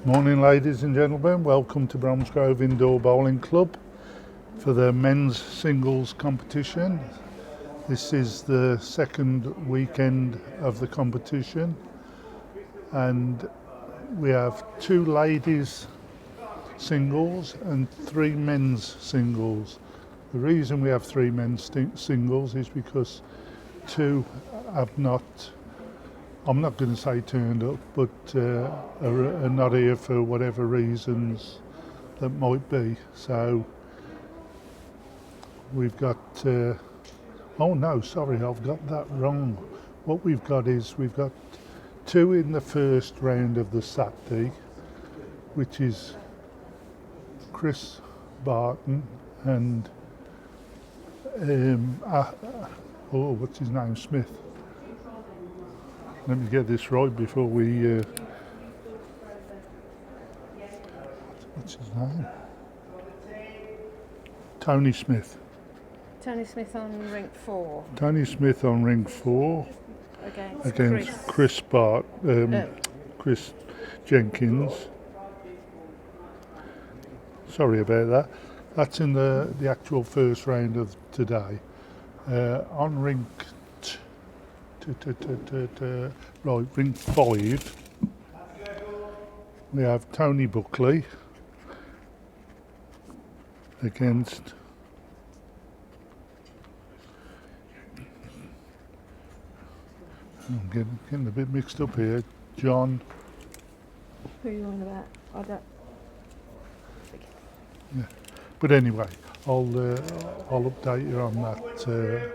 Morning ladies and gentlemen, welcome to Bromsgrove Indoor Bowling Club for the men's singles competition. This is the second weekend of the competition and we have 2 ladies singles and 3 men's singles. The reason we have 3 men's singles is because 2 have not, I'm not going to say turned up, but are not here for whatever reasons that might be. So we've got, oh no, sorry, I've got that wrong. What we've got is we've got 2 in the first round of the Saturday, which is Chris Barton and what's his name, Smith. Let me get this right before we, what's his name? Tony Smith. Tony Smith on ring 4. Tony Smith on ring 4 against Chris Jenkins. Sorry about that. That's in the actual first round of today. On ring ring 5 we have Tony Buckley against I'm getting a bit mixed up here. John. Who are you on about? I don't. Yeah. But anyway, I'll update you on that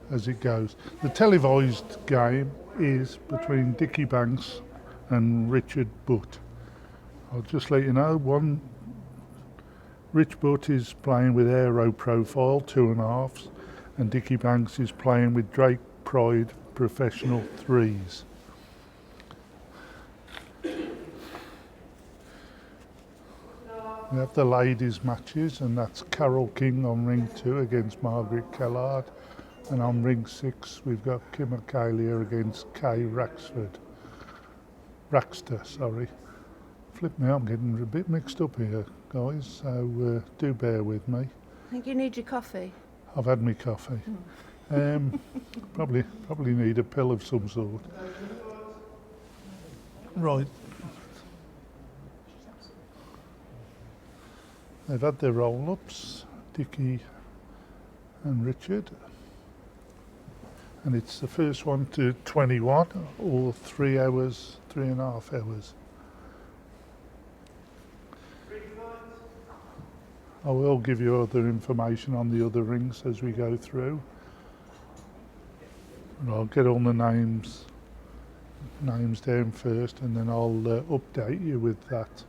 as it goes. The televised game is between Dickie Banks and Richard Butt. I'll just let you know, Rich Butt is playing with Aero Profile 2.5s and Dickie Banks is playing with Drake Pride Professional 3s. We have the ladies matches and that's Carol King on ring 2 against Margaret Kellard. And on ring 6, we've got Kim O'Kalia against Kay Raxter, sorry. Flip me, I'm getting a bit mixed up here, guys, so do bear with me. I think you need your coffee. I've had my coffee. Probably need a pill of some sort. Right. They've had their roll-ups, Dickie and Richard. And it's the first one to 21 or 3 hours, 3.5 hours. I will give you other information on the other rings as we go through. And I'll get all the names down first and then I'll update you with that.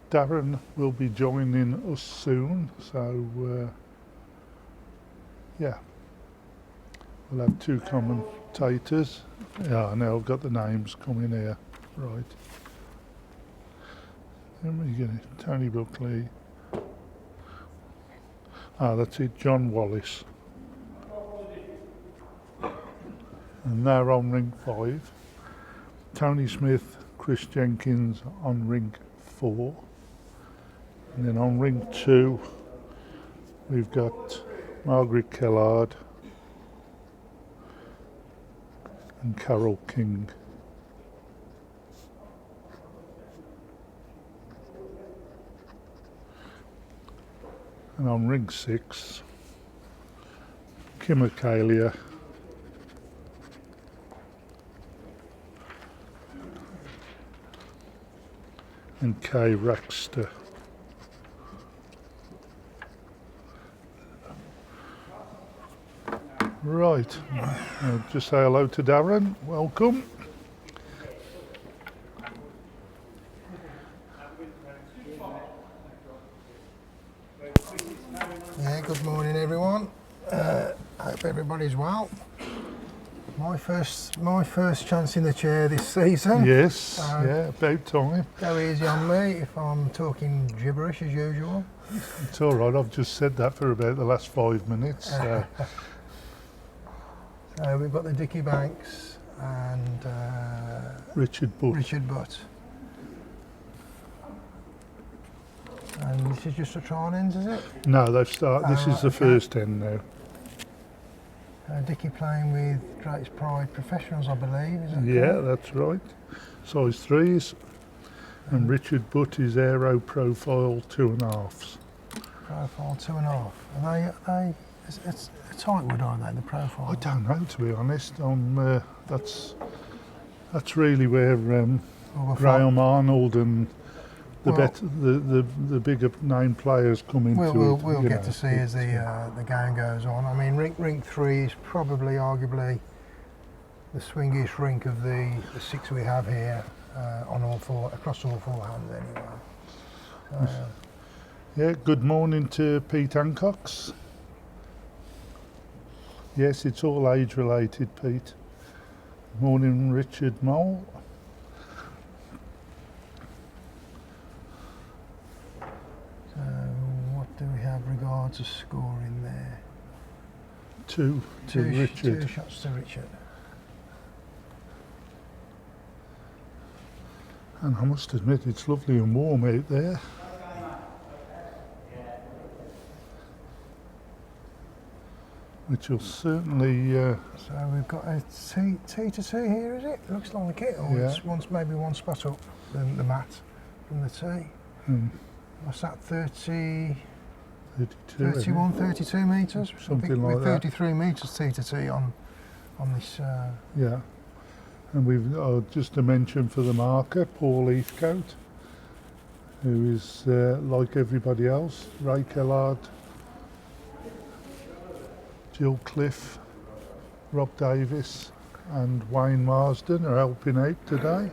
Darren will be joining us soon, so yeah. We'll have 2 commentators. Yeah, now I've got the names coming here. Right. Then we get it. Tony Buckley. That's it, John Wallace. And they're on ring 5. Tony Smith, Chris Jenkins on ring 4. And then on ring 2, we've got Margaret Kellard and Carol King. And on ring 6, Kim O'Kalia and Kay Raxter. Right, I'll just say hello to Darren, welcome. Yeah, good morning everyone. Hope everybody's well. My first chance in the chair this season. Yes, yeah, about time. Go easy on me if I'm talking gibberish as usual. It's all right, I've just said that for about the last 5 minutes. We've got the Dickie Banks and Richard Butt. And this is just a trial ends, is it? No, they've started. This is the okay. first end now. Dickie playing with Greatest Pride Professionals, I believe, is that Yeah, correct? that's right. Size 3s. And Richard Butt is Aero Profile 2.5s. Profile 2.5. Are they it's a tight wood, aren't they, the profile? I don't know, to be honest. That's really where Well, we'll Graham Arnold and the Well- the bigger name players come into it. We'll you get know. to see as the game goes on. I mean, rink 3 is probably arguably the swingiest rink of the 6 we have here across all 4 hands anyway. Yeah, good morning to Pete Hancock's. Yes, it's all age related, Pete. Morning, Richard Mole. So what do we have regards to scoring there? To Richard. 2 shots to Richard. And I must admit, it's lovely and warm out there. Which will certainly, So we've got a T to 2 here, is it? Looks like it. Or Yeah. it's maybe one spot up than the mat from the tee. What's that, 32. 31, 32 metres? Something I think like we're that. 33 metres T to T on this. Yeah. And we've just to mention for the marker, Paul Heathcote, who is like everybody else, Ray Kellard, Jill Cliff, Rob Davis and Wayne Marsden are helping out today.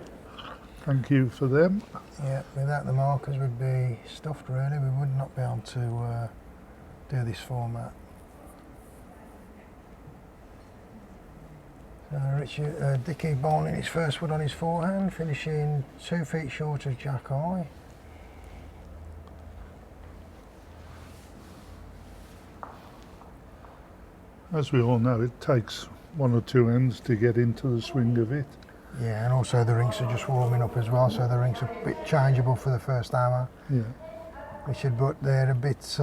Thank you for them. Yeah, without the markers we'd be stuffed really. We would not be able to do this format. Richard Dickie bowling his first wood on his forehand, finishing 2 feet short of Jack Eye. As we all know, it takes 1 or 2 ends to get into the swing of it. Yeah, and also the rinks are just warming up as well, so the rinks are a bit changeable for the first hour. Yeah, Richard Butt there a bit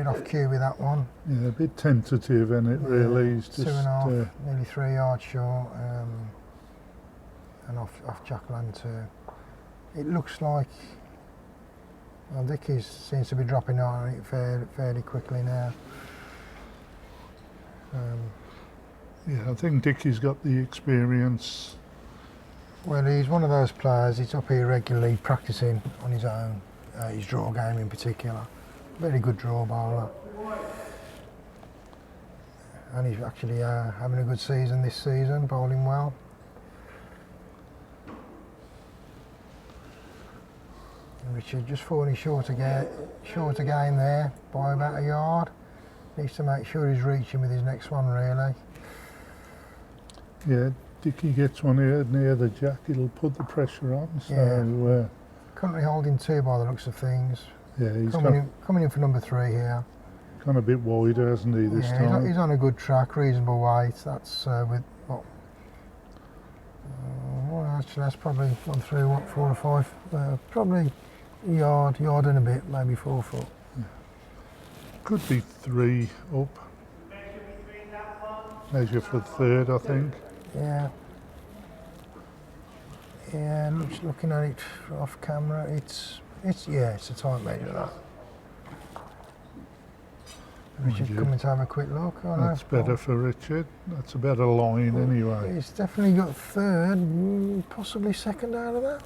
off cue with that one. yeah, a bit tentative, and it really is just 2.5, nearly 3 yards short, and off Jack Land too. It looks like Dickie seems to be dropping on it fairly quickly now. yeah. I think Dickie's got the experience. Well, he's one of those players. He's up here regularly practicing on his own, his draw game in particular. Very good draw bowler. And he's actually having a good season this season, bowling well. And Richard just falling short again there by about a yard. Needs to make sure he's reaching with his next one really. Yeah, Dickie gets one here near the jack, it'll put the pressure on. So Currently holding 2 by the looks of things. yeah, he's Coming in for number 3 here. gone a bit wider, hasn't he, this Yeah, time? he's on a good track, reasonable weight. That's with what? Well, actually, that's probably gone through 4 or 5. Probably a yard and a bit, maybe 4 foot. Could be 3 up. Measure for 3rd, I think. Yeah. Yeah, looking at it off camera, it's a tight measure that. Richard you. coming to have a quick look. Oh, no, That's better for Richard. That's a better line anyway. He's definitely got 3rd, possibly 2nd out of that.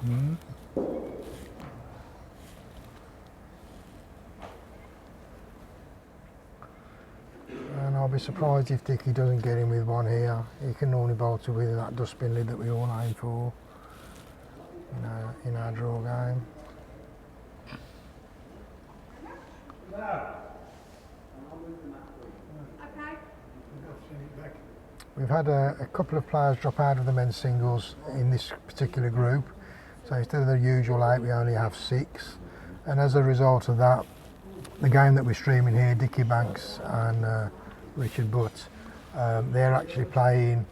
And I'll be surprised if Dickie doesn't get in with one here. He can normally bowl to with that dustbin lid that we all aim for in our draw game. We've had a couple of players drop out of the men's singles in this particular group. So instead of the usual 8, we only have 6. And as a result of that, the game that we're streaming here, Dickie Banks and Richard Butt, they're actually playing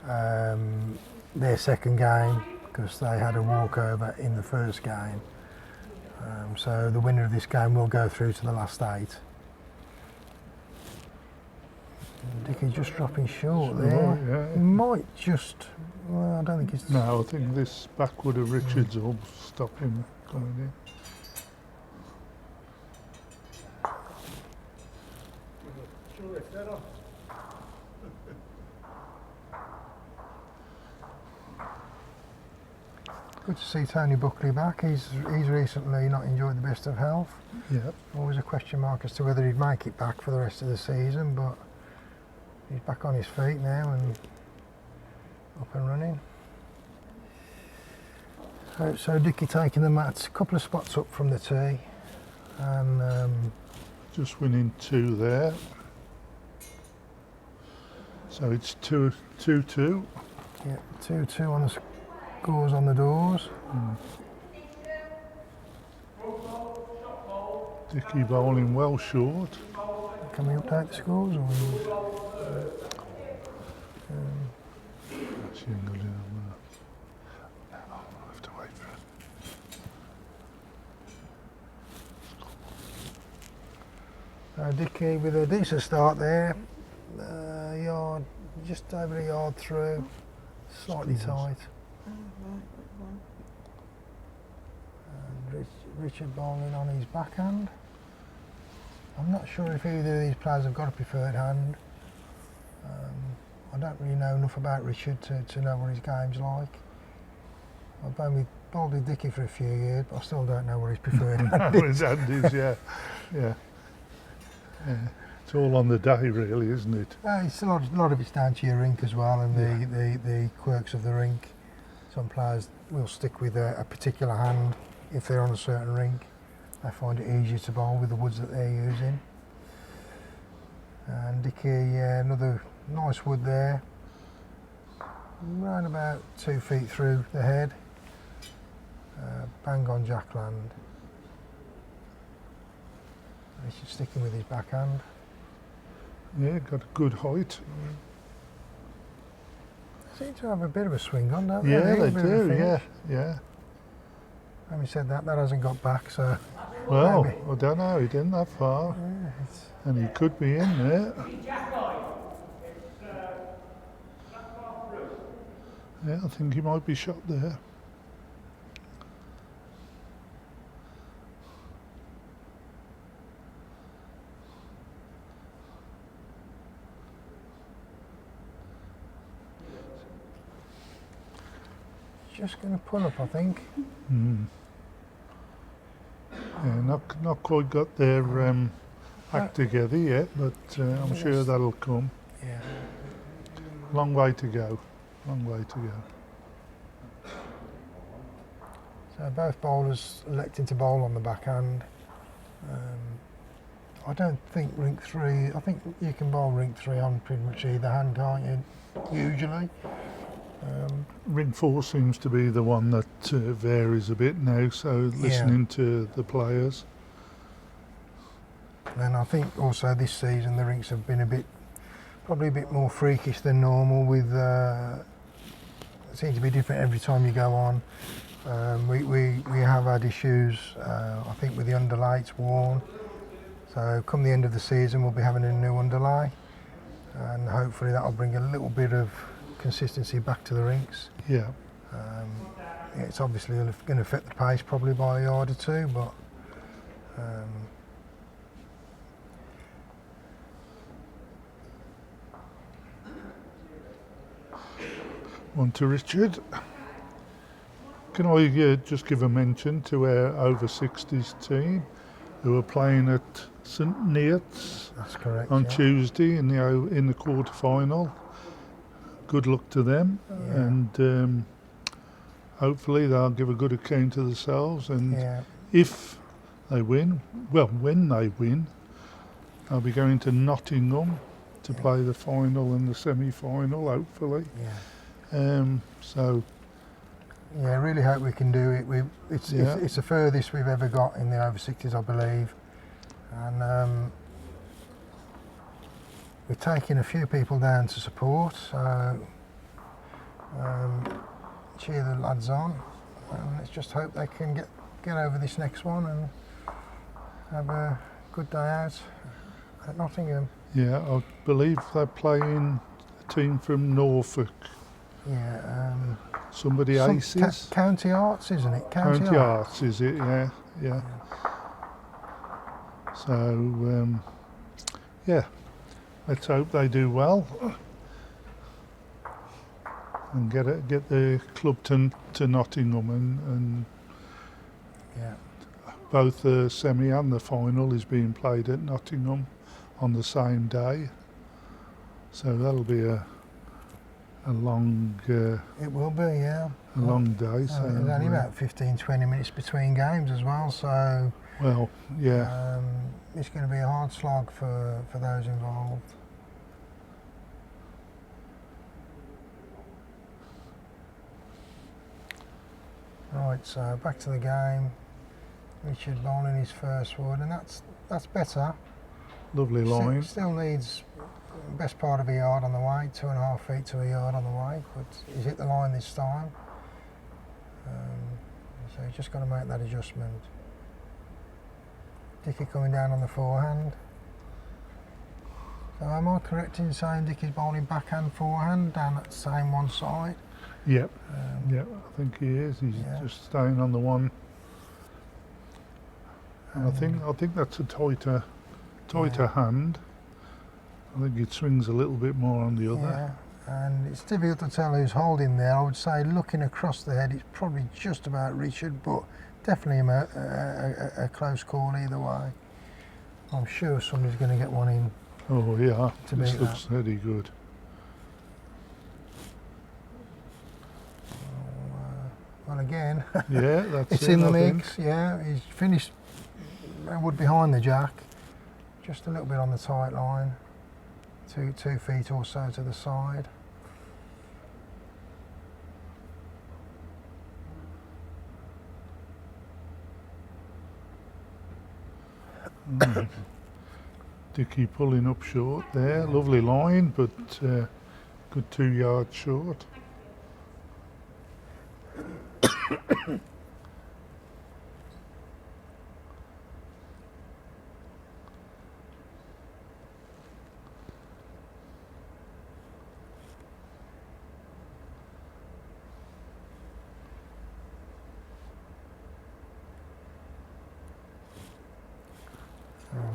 their second game because they had a walkover in the first game. So the winner of this game will go through to the last 8. Dickie just dropping short there. Yeah. He might just, well, I don't think it's... No, I think this backward of Richards will stop him coming in. Good to see Tony Buckley back. He's recently not enjoyed the best of health. Yeah. Always a question mark as to whether he'd make it back for the rest of the season, but he's back on his feet now and up and running. So Dickie taking the mats a couple of spots up from the tee, and Just winning 2 there. So it's 2-2. yeah, 2-2 on the scores on the doors. Dickie bowling well short. Can we update the scores? Or Actually, I'm gonna, I'll have to wait for it. Dickie with a decent start there. Yard, just over a yard through, slightly tight. Oh, right, one. And Richard bowling on his backhand. I'm not sure if either of these players have got a preferred hand. I don't really know enough about Richard to know what his game's like. I've bowled with Dickie for a few years, but I still don't know what his preferred hand His is. hand is, yeah. Yeah. It's all on the day, really, isn't it? It's a lot of it's down to your rink as well, and the quirks of the rink. Some players will stick with a particular hand if they're on a certain rink. They find it easier to bowl with the woods that they're using. And Dickie, another nice wood there. Around about 2 feet through the head. Bang on Jackland. He's just sticking with his backhand. Yeah, got a good height. Seem to have a bit of a swing on, don't they? Yeah, A they bit of a do, finish. yeah. Having said that, that hasn't got back, so Well, maybe. I don't know, he didn't that far. Yeah, it's, And he could be in there. Yeah, I think he might be shot there. just going to pull up, I think. Yeah, not quite got their act together yet, but I'm sure that'll come. Yeah. Long way to go. Long way to go. So both bowlers electing to bowl on the backhand. I don't think rink 3, I think you can bowl rink 3 on pretty much either hand, can't you? Usually. Ring 4 seems to be the one that varies a bit now, so listening to the players. And I think also this season the rinks have been probably a bit more freakish than normal with, it seems to be different every time you go on. We have had issues, I think with the underlay, it's worn. So come the end of the season we'll be having a new underlay, and hopefully that'll bring a little bit of consistency back to the rinks. Yeah. It's obviously going to affect the pace probably by a yard or two, but On to Richard. Can I just give a mention to our over 60s team who are playing at St Neots that's correct. on yeah. Tuesday in the quarter final. Good luck to them, Yeah. and hopefully they'll give a good account of themselves. And Yeah. if they win, well, when they win, they'll be going to Nottingham to play the final and the semi-final, hopefully. Yeah. So Yeah, I really hope we can do it. It's the furthest we've ever got in the over 60s, I believe. And we're taking a few people down to support, so cheer the lads on. And let's just hope they can get over this next one and have a good day out at Nottingham. Yeah, I believe they're playing a team from Norfolk. Yeah. Somebody Some Aces. County Arts, isn't it? County Arts, is it? Yeah, yeah. So, yeah, let's hope they do well and get the club to Nottingham, and Yeah. both the semi and the final is being played at Nottingham on the same day. So that'll be a long It will be, yeah. a long day. So There's only about 15-20 minutes between games as well, so well, yeah. it's going to be a hard slog for those involved. Right, so back to the game. Richard bowling his first wood, and that's better. Lovely line. Still needs best part of a yard on the way, 2.5 feet to a yard on the way, but he's hit the line this time. So he's just got to make that adjustment. Dickie coming down on the forehand. So am I correct in saying Dickie's bowling backhand forehand down that same one side? Yep. Yep, I think he is. He's just staying on the one. And I think that's a tighter hand. I think it swings a little bit more on the other. Yeah, and it's difficult to tell who's holding there. I would say looking across the head, it's probably just about Richard, but definitely a close call either way. I'm sure somebody's going to get one in. Oh yeah, To this beat looks very good. Well, again, Yeah, that's it's it, in the I think. mix. Yeah, he's finished a wood behind the jack, just a little bit on the tight line, 2 feet or so to the side. Dickie pulling up short there. Lovely line, but good 2 yards short.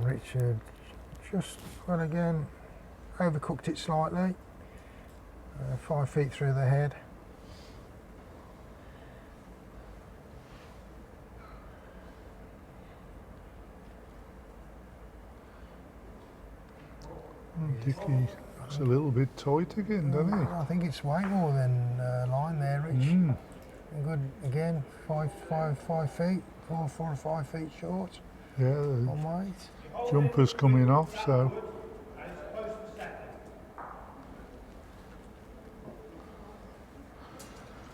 Richard just, well again, overcooked it slightly, 5 feet through the head. Dickie looks a little bit tight again, doesn't he? I think it's way more than line there, Rich. Mm. Good again, 5 feet, 4 or 5 feet short Yeah, on weight. the jumper's coming off, so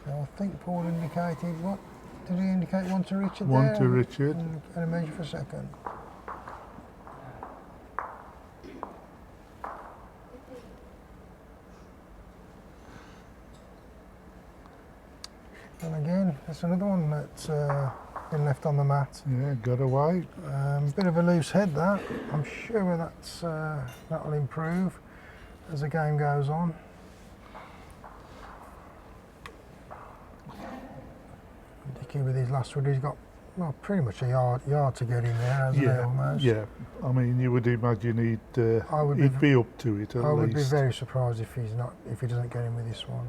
I think Paul indicated what? Did he indicate one to Richard one there? to Richard. And a measure for second. And again, that's another one that's been left on the mat. Yeah, got away. Bit of a loose head that. I'm sure that'll improve as the game goes on. Dickie with his last wood, he's got pretty much a yard to get in there, hasn't he, almost? Yeah. I mean, you would imagine he'd be up to it at I would least. be very surprised if he doesn't get in with this one.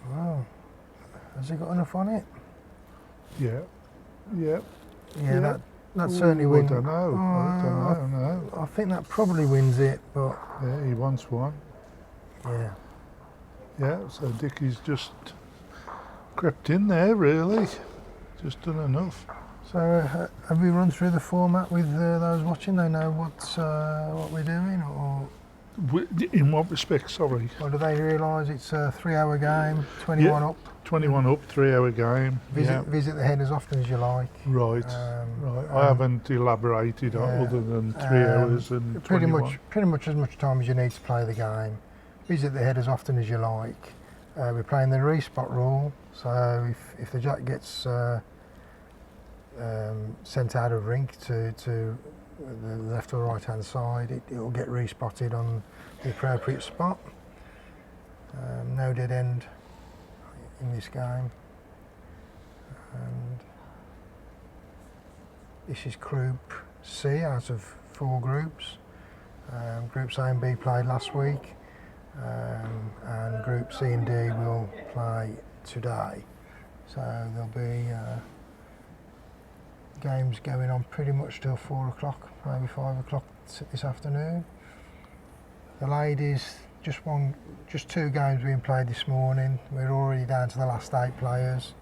Wow. Has he got enough on it? Yeah. Yeah. Yeah, that certainly Ooh, wins. I don't know. I don't know. I think that probably wins it, but Yeah, he wants one. yeah. Yeah, so Dickie's just crept in there, really. Just done enough. So have we run through the format with those watching? They know what we're doing, or In what respect, sorry? Or do they realise it's a 3-hour game, 21 up? 21 up, 3-hour game. Visit the head as often as you like. Right, right. I haven't elaborated on other than 3 hours and pretty 21. much as much time as you need to play the game. Visit the head as often as you like. We're playing the respot rule, so if the jack gets sent out of rink to the left or right hand side, it will get respotted on the appropriate spot. No dead end in this game. And this is Group C out of 4 groups. Groups A and B played last week, and Group C and D will play today. So there'll be games going on pretty much till 4 o'clock, maybe 5 o'clock this afternoon. The ladies, just 2 games being played this morning. We're already down to the last 8 players,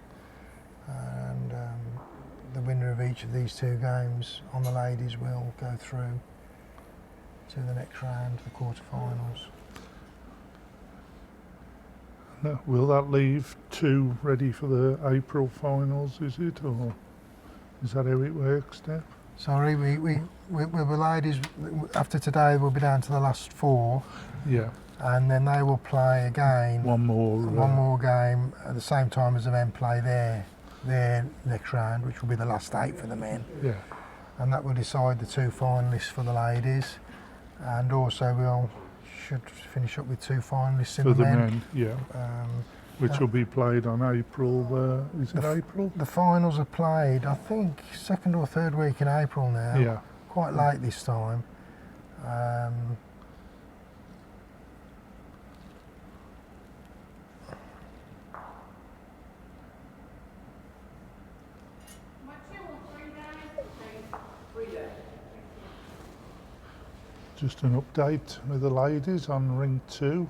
and the winner of each of these 2 games on the ladies will go through to the next round, the quarterfinals. Will that leave 2 ready for the April finals, is it? Or is that how it works, Steph? Sorry, we the ladies, after today we'll be down to the last 4. Yeah. And then they will play again. One more game at the same time as the men play their next round, which will be the last 8 for the men. Yeah. And that will decide the 2 finalists for the ladies. And also should finish up with 2 finalists for in the men. Yeah. Which will be played on April. Is it April? The finals are played, I think, 2nd or 3rd week in April now. Yeah. Quite late this time. Just an update with the ladies on ring 2.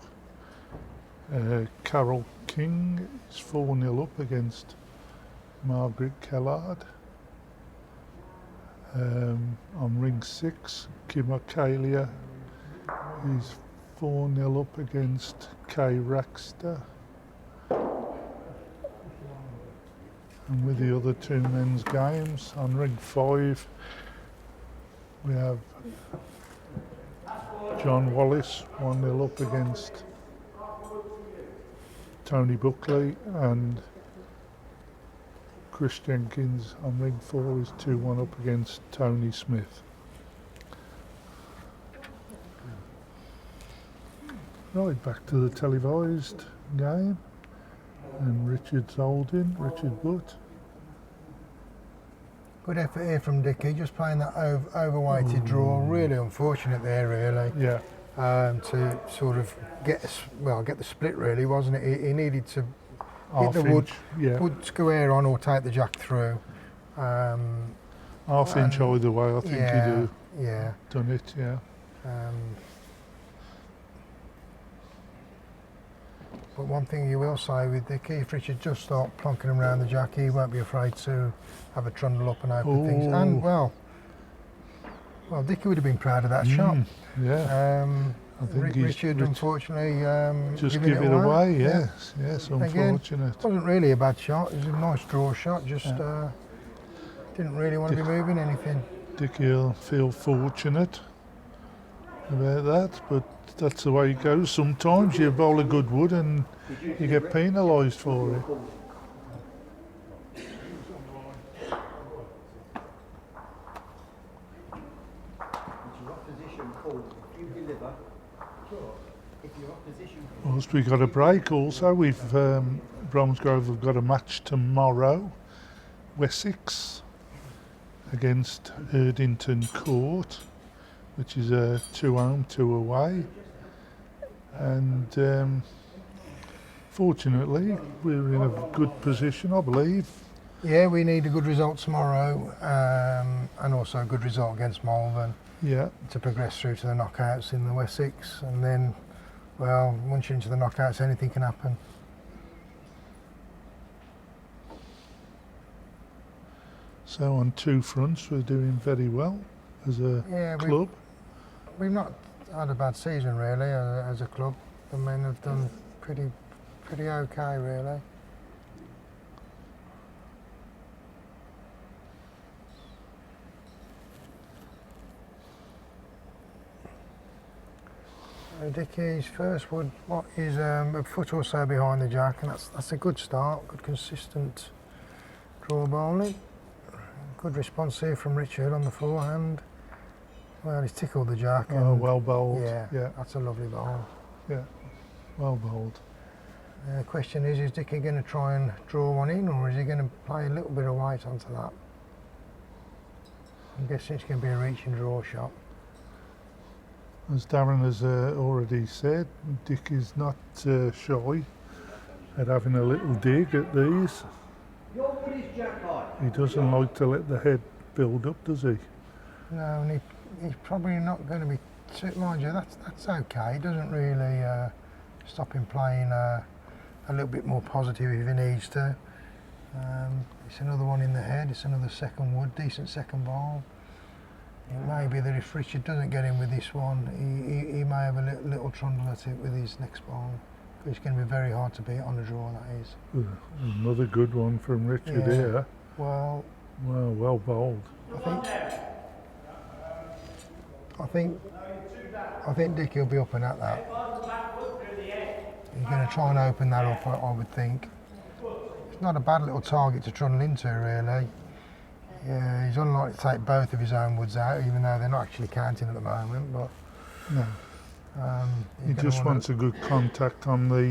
Carol King is 4-0 up against Margaret Kellard. On ring 6, Kim O'Kalia is 4-0 up against Kay Raxter. And with the other 2 men's games, on ring 5, we have John Wallace 1-0 up against Tony Buckley, and Chris Jenkins on ring 4 is 2-1 up against Tony Smith. Right, back to the televised game, and Richard's holding, Richard Butt. Good effort here from Dickie, just playing that overweighted draw. Really unfortunate there, really. Yeah. To sort of get the split, really, wasn't it? He needed to hit the wood square on or take the jack through. Half inch either way, I think he'd done it, yeah. But one thing you will say with Dickie, if Richard just start plonking him around the jack, he won't be afraid to have a trundle up and open things. And well, Dickie would have been proud of that shot. Yeah. I think Richard unfortunately just give it away. Yes, unfortunate. Again, it wasn't really a bad shot. It was a nice draw shot. Just didn't really want to be moving anything. Dickie will feel fortunate about that, but that's the way it goes. Sometimes you bowl a good wood and you get penalised for it. Whilst we got a break also, we've Bromsgrove have got a match tomorrow, Wessex against Erdington Court, which is a 2 home, 2 away, and fortunately we're in a good position, I believe. Yeah, we need a good result tomorrow, and also a good result against Malvern. Yeah. To progress through to the knockouts in the Wessex, and then, well, once you're into the knockouts, anything can happen. So on 2 fronts, we're doing very well as a club. We've not had a bad season really as a club. The men have done pretty okay really. Dickie's first wood is a foot or so behind the jack, and that's a good start, good consistent draw bowling. Good response here from Richard on the forehand. Well, he's tickled the jack. Oh, And well bowled. yeah, Yeah, that's a lovely bowl. yeah, well bowled. The question is Dickie going to try and draw one in, or is he going to play a little bit of white onto that? I'm guessing it's going to be a reach and draw shot. As Darren has already said, Dick is not shy at having a little dig at these. He doesn't like to let the head build up, does he? No, and he's probably not going to be too, mind you, that's okay. He doesn't really stop him playing a little bit more positive if he needs to. It's another one in the head, it's another second wood, decent second ball. It may be that if Richard doesn't get in with this one, he may have a little trundle at it with his next ball. It's going to be very hard to beat on the draw, that is. Another good one from Richard here. Well, well bowled. I think Dickie will be up and at that. He's going to try and open that up, I would think. It's not a bad little target to trundle into, really. Yeah, he's unlikely to take both of his own woods out, even though they're not actually counting at the moment. But no, he just wants a good contact on the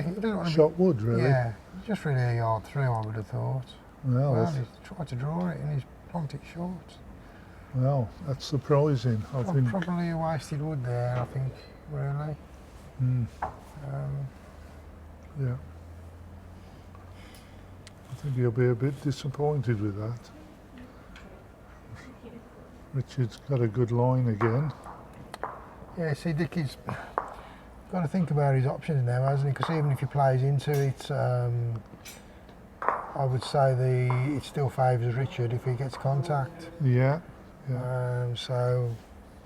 he doesn't want to shot wood, really. Yeah, just really a yard through, I would have thought. Well, He's tried to draw it and he's plonked it short. Well, that's surprising. I think Probably a wasted wood there, I think, really. Yeah. I think he'll be a bit disappointed with that. Richard's got a good line again. Yeah, see, Dickie's got to think about his options now, hasn't he? Because even if he plays into it, I would say it still favours Richard if he gets contact. Yeah. So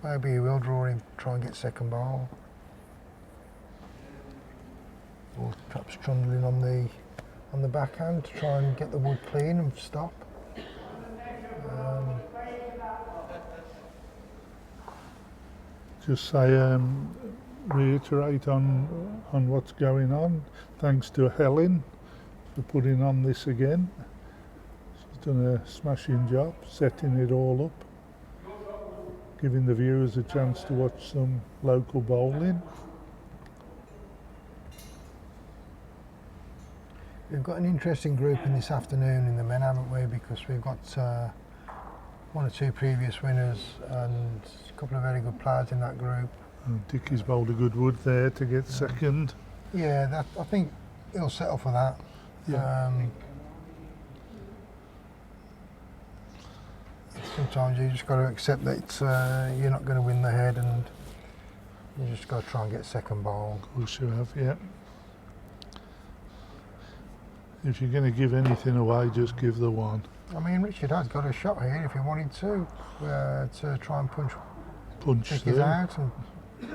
maybe he will draw him, try and get second ball, or perhaps trundling on the backhand to try and get the wood clean and stop. Just say, reiterate on what's going on. Thanks to Helen for putting on this again. She's done a smashing job setting it all up, giving the viewers a chance to watch some local bowling. We've got an interesting group in this afternoon in the men, haven't we? Because we've got one or two previous winners and a couple of very good players in that group. And Dickie's bowled a good wood there to get second. Yeah, I think he'll settle for that. Yeah. Sometimes you just got to accept that you're not going to win the head, and you just got to try and get second ball. Of course you have, yeah. If you're going to give anything away, just give the one. I mean, Richard has got a shot here if he wanted to try and punch Dickie's through. out and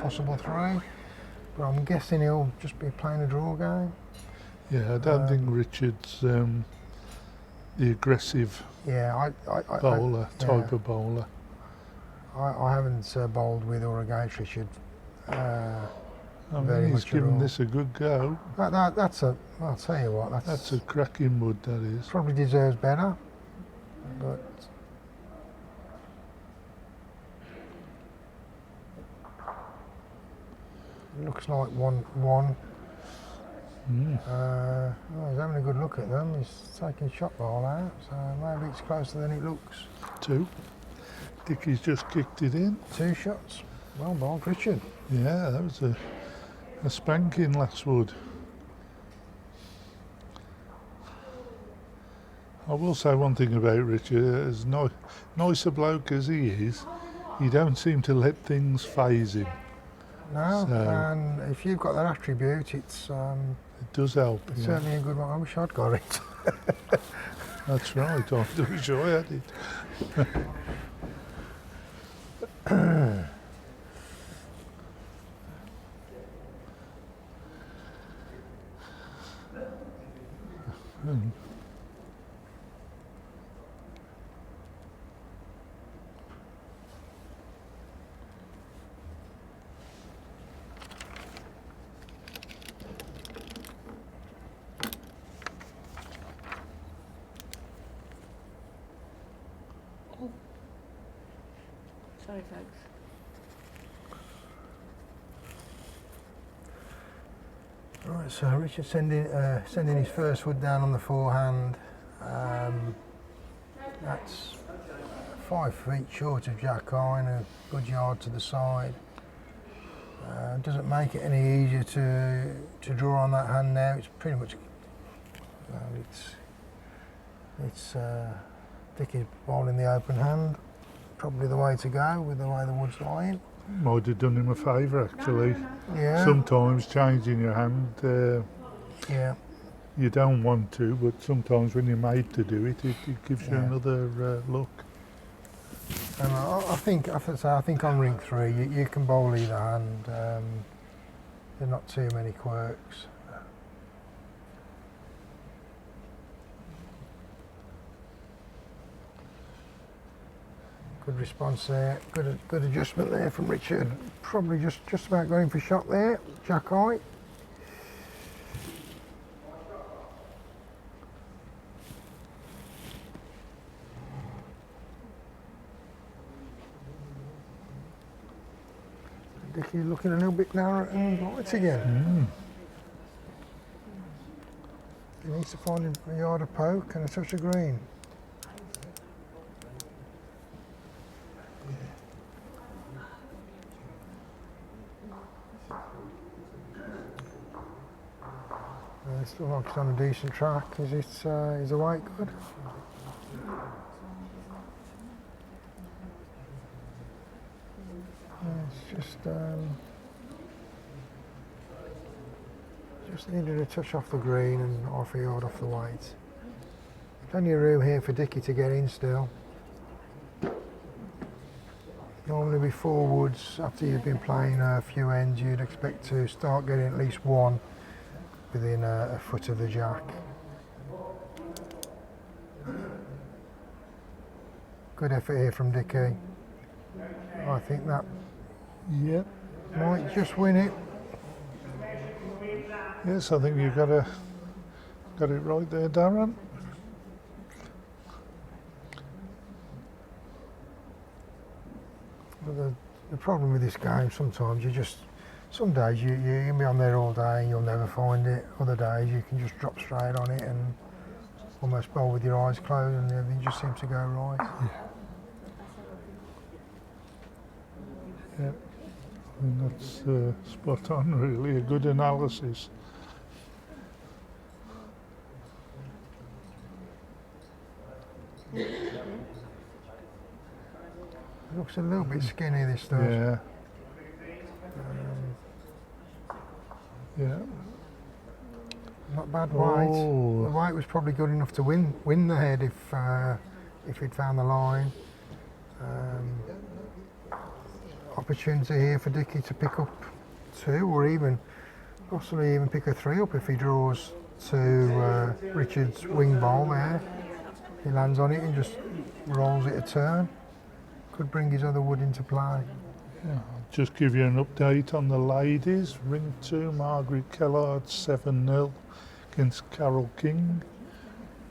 possible three. But I'm guessing he'll just be playing a draw game. Yeah, I don't think Richard's the aggressive bowler type of bowler. I haven't bowled with or against Richard. I mean, he's given this a good go. I'll tell you what, That's a cracking wood, that is. probably deserves better. But it looks like one. He's having a good look at them. He's taking shot ball out, so maybe it's closer than it looks. Two. Dickie's just kicked it in. 2 shots. Well bowled, Richard. Yeah, that was a spanking last wood. I will say one thing about Richard, as nice a bloke as he is, he don't seem to let things faze him. No, So- and if you've got that attribute, it's It does help. Yeah. certainly a good one. I wish I'd got it. That's right, I wish I had it. And Sorry, folks. Right, so Richard's sending his first wood down on the forehand. That's 5 feet short of jack eye and a good yard to the side. Doesn't make it any easier to draw on that hand now. It's pretty much it's Dickie's bowling the open hand. Probably the way to go with the way the wood's lying. might have done him a favour actually. Yeah. Sometimes changing your hand, Yeah. you don't want to, but sometimes when you're made to do it, it gives you Yeah. another look. And I think on ring 3 you can bowl either hand. There are not too many quirks. Good response there. Good adjustment there from Richard. Probably just about going for shot there. Jack eye. Dickie looking a little bit narrow and right again. He needs to find a yard of poke and a touch of green. It still looks on a decent track. Is the weight good? It's just needed a touch off the green and half a yard off the weight. Plenty of room here for Dickie to get in still. Normally with 4 woods, after you've been playing a few ends, you'd expect to start getting at least one within a foot of the jack. Good effort here from Dickie. I think that Yep. might just win it. Yes, I think you got it right there, Darren. But the problem with this game, sometimes some days you can be on there all day and you'll never find it. Other days you can just drop straight on it and almost bowl with your eyes closed and everything just seems to go right. Yeah. And that's spot on, really, a good analysis. It looks a little bit skinny, this stuff. Yeah. Yeah. Not bad weight. Oh. The weight was probably good enough to win the head if he'd found the line. Opportunity here for Dickie to pick up 2 or even possibly even pick a 3 up if he draws to Richard's wing bowl there. He lands on it and just rolls it a turn. Could bring his other wood into play. Yeah. I'll just give you an update on the ladies. Ring 2, Margaret Kellard 7-0 against Carol King.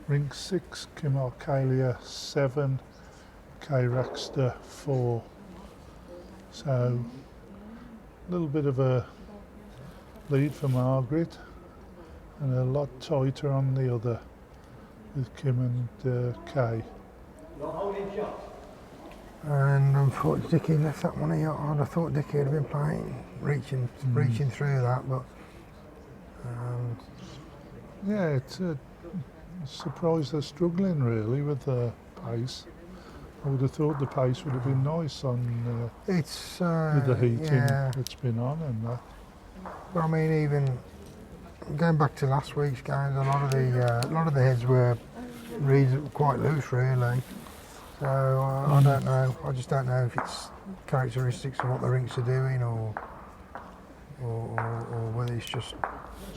Ring 6, Kim Arcalia 7, Kay Raxter 4. So a little bit of a lead for Margaret and a lot tighter on the other with Kim and Kay. And unfortunately Dickie left that one here. I'd have thought Dickie would have been playing, reaching through that, but Yeah, it's a surprise they're struggling really with the pace. I would have thought the pace would have been nice on it's with the heating yeah. that's been on and that. But I mean, even going back to last week's games, a lot of the heads were quite loose, really. So I don't know. I just don't know if it's characteristics of what the rinks are doing, or whether it's just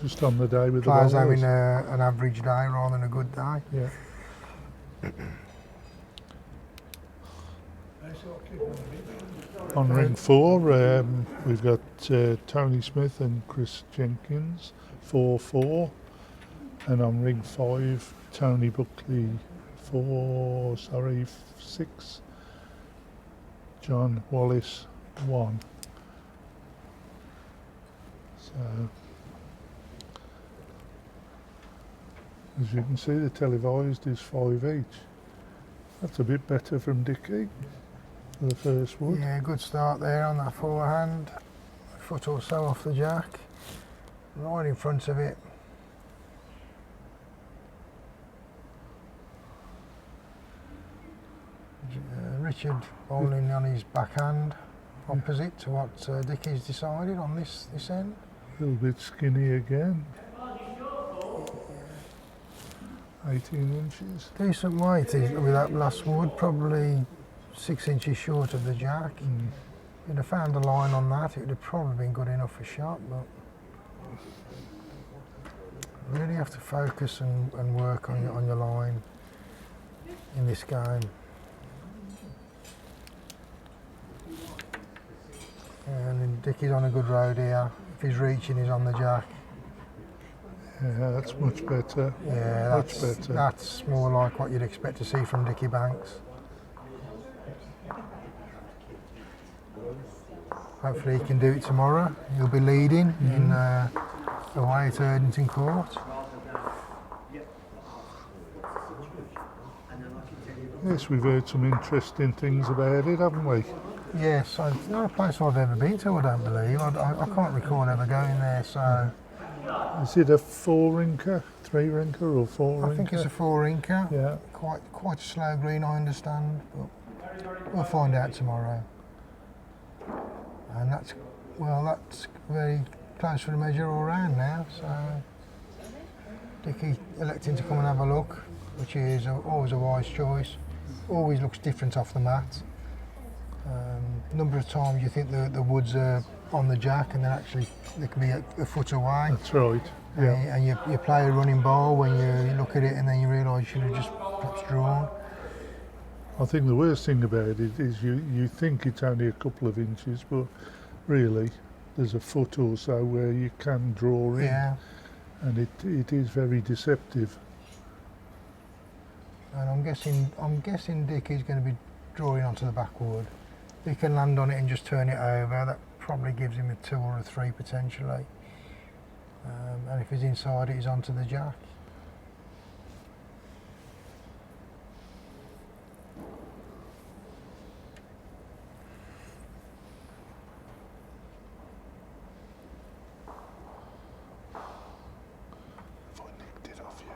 just on the day with Players the having bowlers. an average day rather than a good day. Yeah. On ring 4, we've got Tony Smith and Chris Jenkins, 4-4. And on ring 5, Tony Buckley, 6. John Wallace, 1. So, as you can see, the televised is 5 each. That's a bit better from Dickie for the first wood. Yeah, good start there on that forehand. A foot or so off the jack. Right in front of it. Richard bowling on his backhand, opposite to what Dickie's decided on this end. A little bit skinny again. 18 inches. Decent weight with that last wood, probably 6 inches short of the jack. You'd have found a line on that, it would have probably been good enough for shot, but you really have to focus and work on your line in this game. And Dickie's on a good road here. If he's reaching, he's on the jack. Yeah, that's much better. Yeah, Much better. that's more like what you'd expect to see from Dickie Banks. Hopefully he can do it tomorrow. He'll be leading in away at Erdington Court. Yes, we've heard some interesting things about it, haven't we? Yes, it's not a place I've ever been to, I don't believe. I can't recall ever going there, so Is it a 4-rinker, 3-rinker or 4-rinker? I think it's a 4-rinker. Yeah. Quite a slow green, I understand, but we'll find out tomorrow. And that's very close for the measure all round now, so Dickie electing to come and have a look, which is always a wise choice. Always looks different off the mat. Number of times you think the woods are on the jack and then actually they can be a foot away. That's right. Yeah. And you play a running ball when you look at it and then you realise you should have just perhaps drawn. I think the worst thing about it is you think it's only a couple of inches, but really there's a foot or so where you can draw in, Yeah, and it is very deceptive. and I'm guessing Dickie's going to be drawing onto the backwood. If he can land on it and just turn it over, that probably gives him a 2 or a 3 potentially. And if he's inside it, he's onto the jack. If I nicked it off you.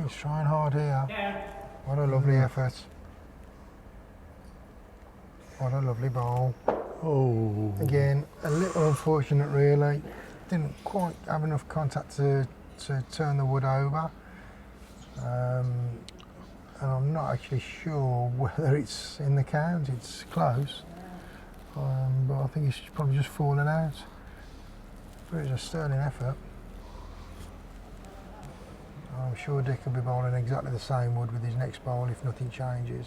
He's trying hard here. What a lovely effort. What a lovely ball. Oh. Again, a little unfortunate really. Didn't quite have enough contact to turn the wood over. And I'm not actually sure whether it's in the count. It's close. But I think it's probably just fallen out. But it's a sterling effort. I'm sure Dick will be bowling exactly the same wood with his next bowl if nothing changes.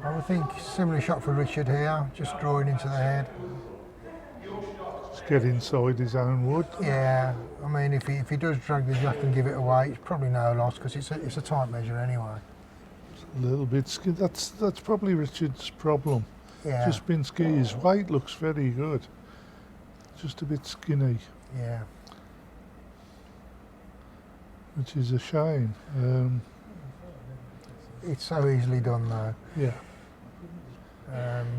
I would think similar shot for Richard here, just drawing into the head. Just get inside his own wood. Yeah, I mean if he does drag the jack and give it away, it's probably no loss because it's a tight measure anyway. A little bit skinny. That's probably Richard's problem. Yeah, Just been skinny. His weight looks very good. Just a bit skinny, yeah. which is a shame. It's so easily done though. Yeah.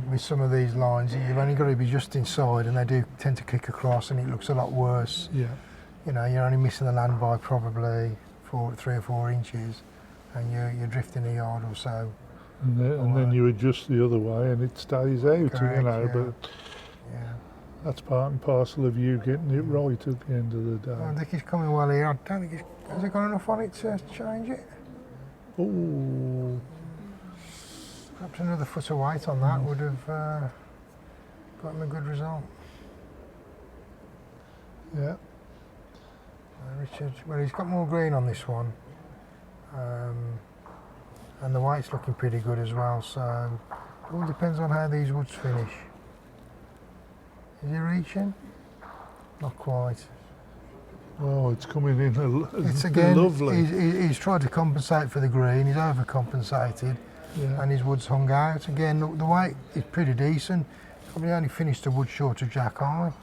With some of these lines, you've only got to be just inside, and they do tend to kick across, and it looks a lot worse. Yeah. You know, you're only missing the land by probably 3 or 4 inches, and you're drifting a yard or so. And then you adjust the other way and it stays out, Correct, you know. yeah. But Yeah. That's part and parcel of you getting it right at the end of the Well, day. Dickie's coming well here. I don't think has he got enough on it to change it? Oh, Perhaps another foot of weight on that would have got him a good result. yeah. Richard, well, he's got more green on this one, and the weight's looking pretty good as well. So it all depends on how these woods finish. Is he reaching? Not quite. Oh, it's coming in It's again. lovely. He's tried to compensate for the green. He's overcompensated, Yeah. and his wood's hung out. Again, the weight is pretty decent. Probably only finished a wood short of Jack Eye,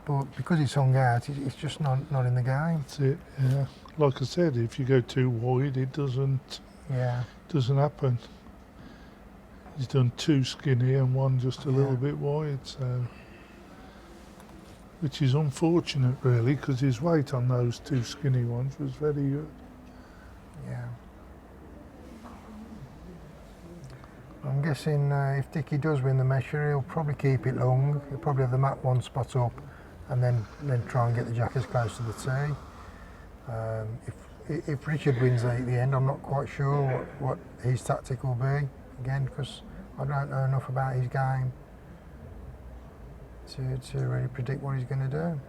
but because it's hung out, it's just not in the game. That's it. Yeah. Like I said, if you go too wide, it doesn't Yeah. happen. He's done two skinny and one just a Yeah. little bit wide, so which is unfortunate really, because his weight on those two skinny ones was very good. Yeah. I'm guessing if Dickie does win the measure, he'll probably keep it long. He'll probably have the mat one spot up, and then try and get the jack as close to the tee. If Richard wins the end, I'm not quite sure what his tactic will be. Again, because I don't know enough about his game to really predict what he's going to do.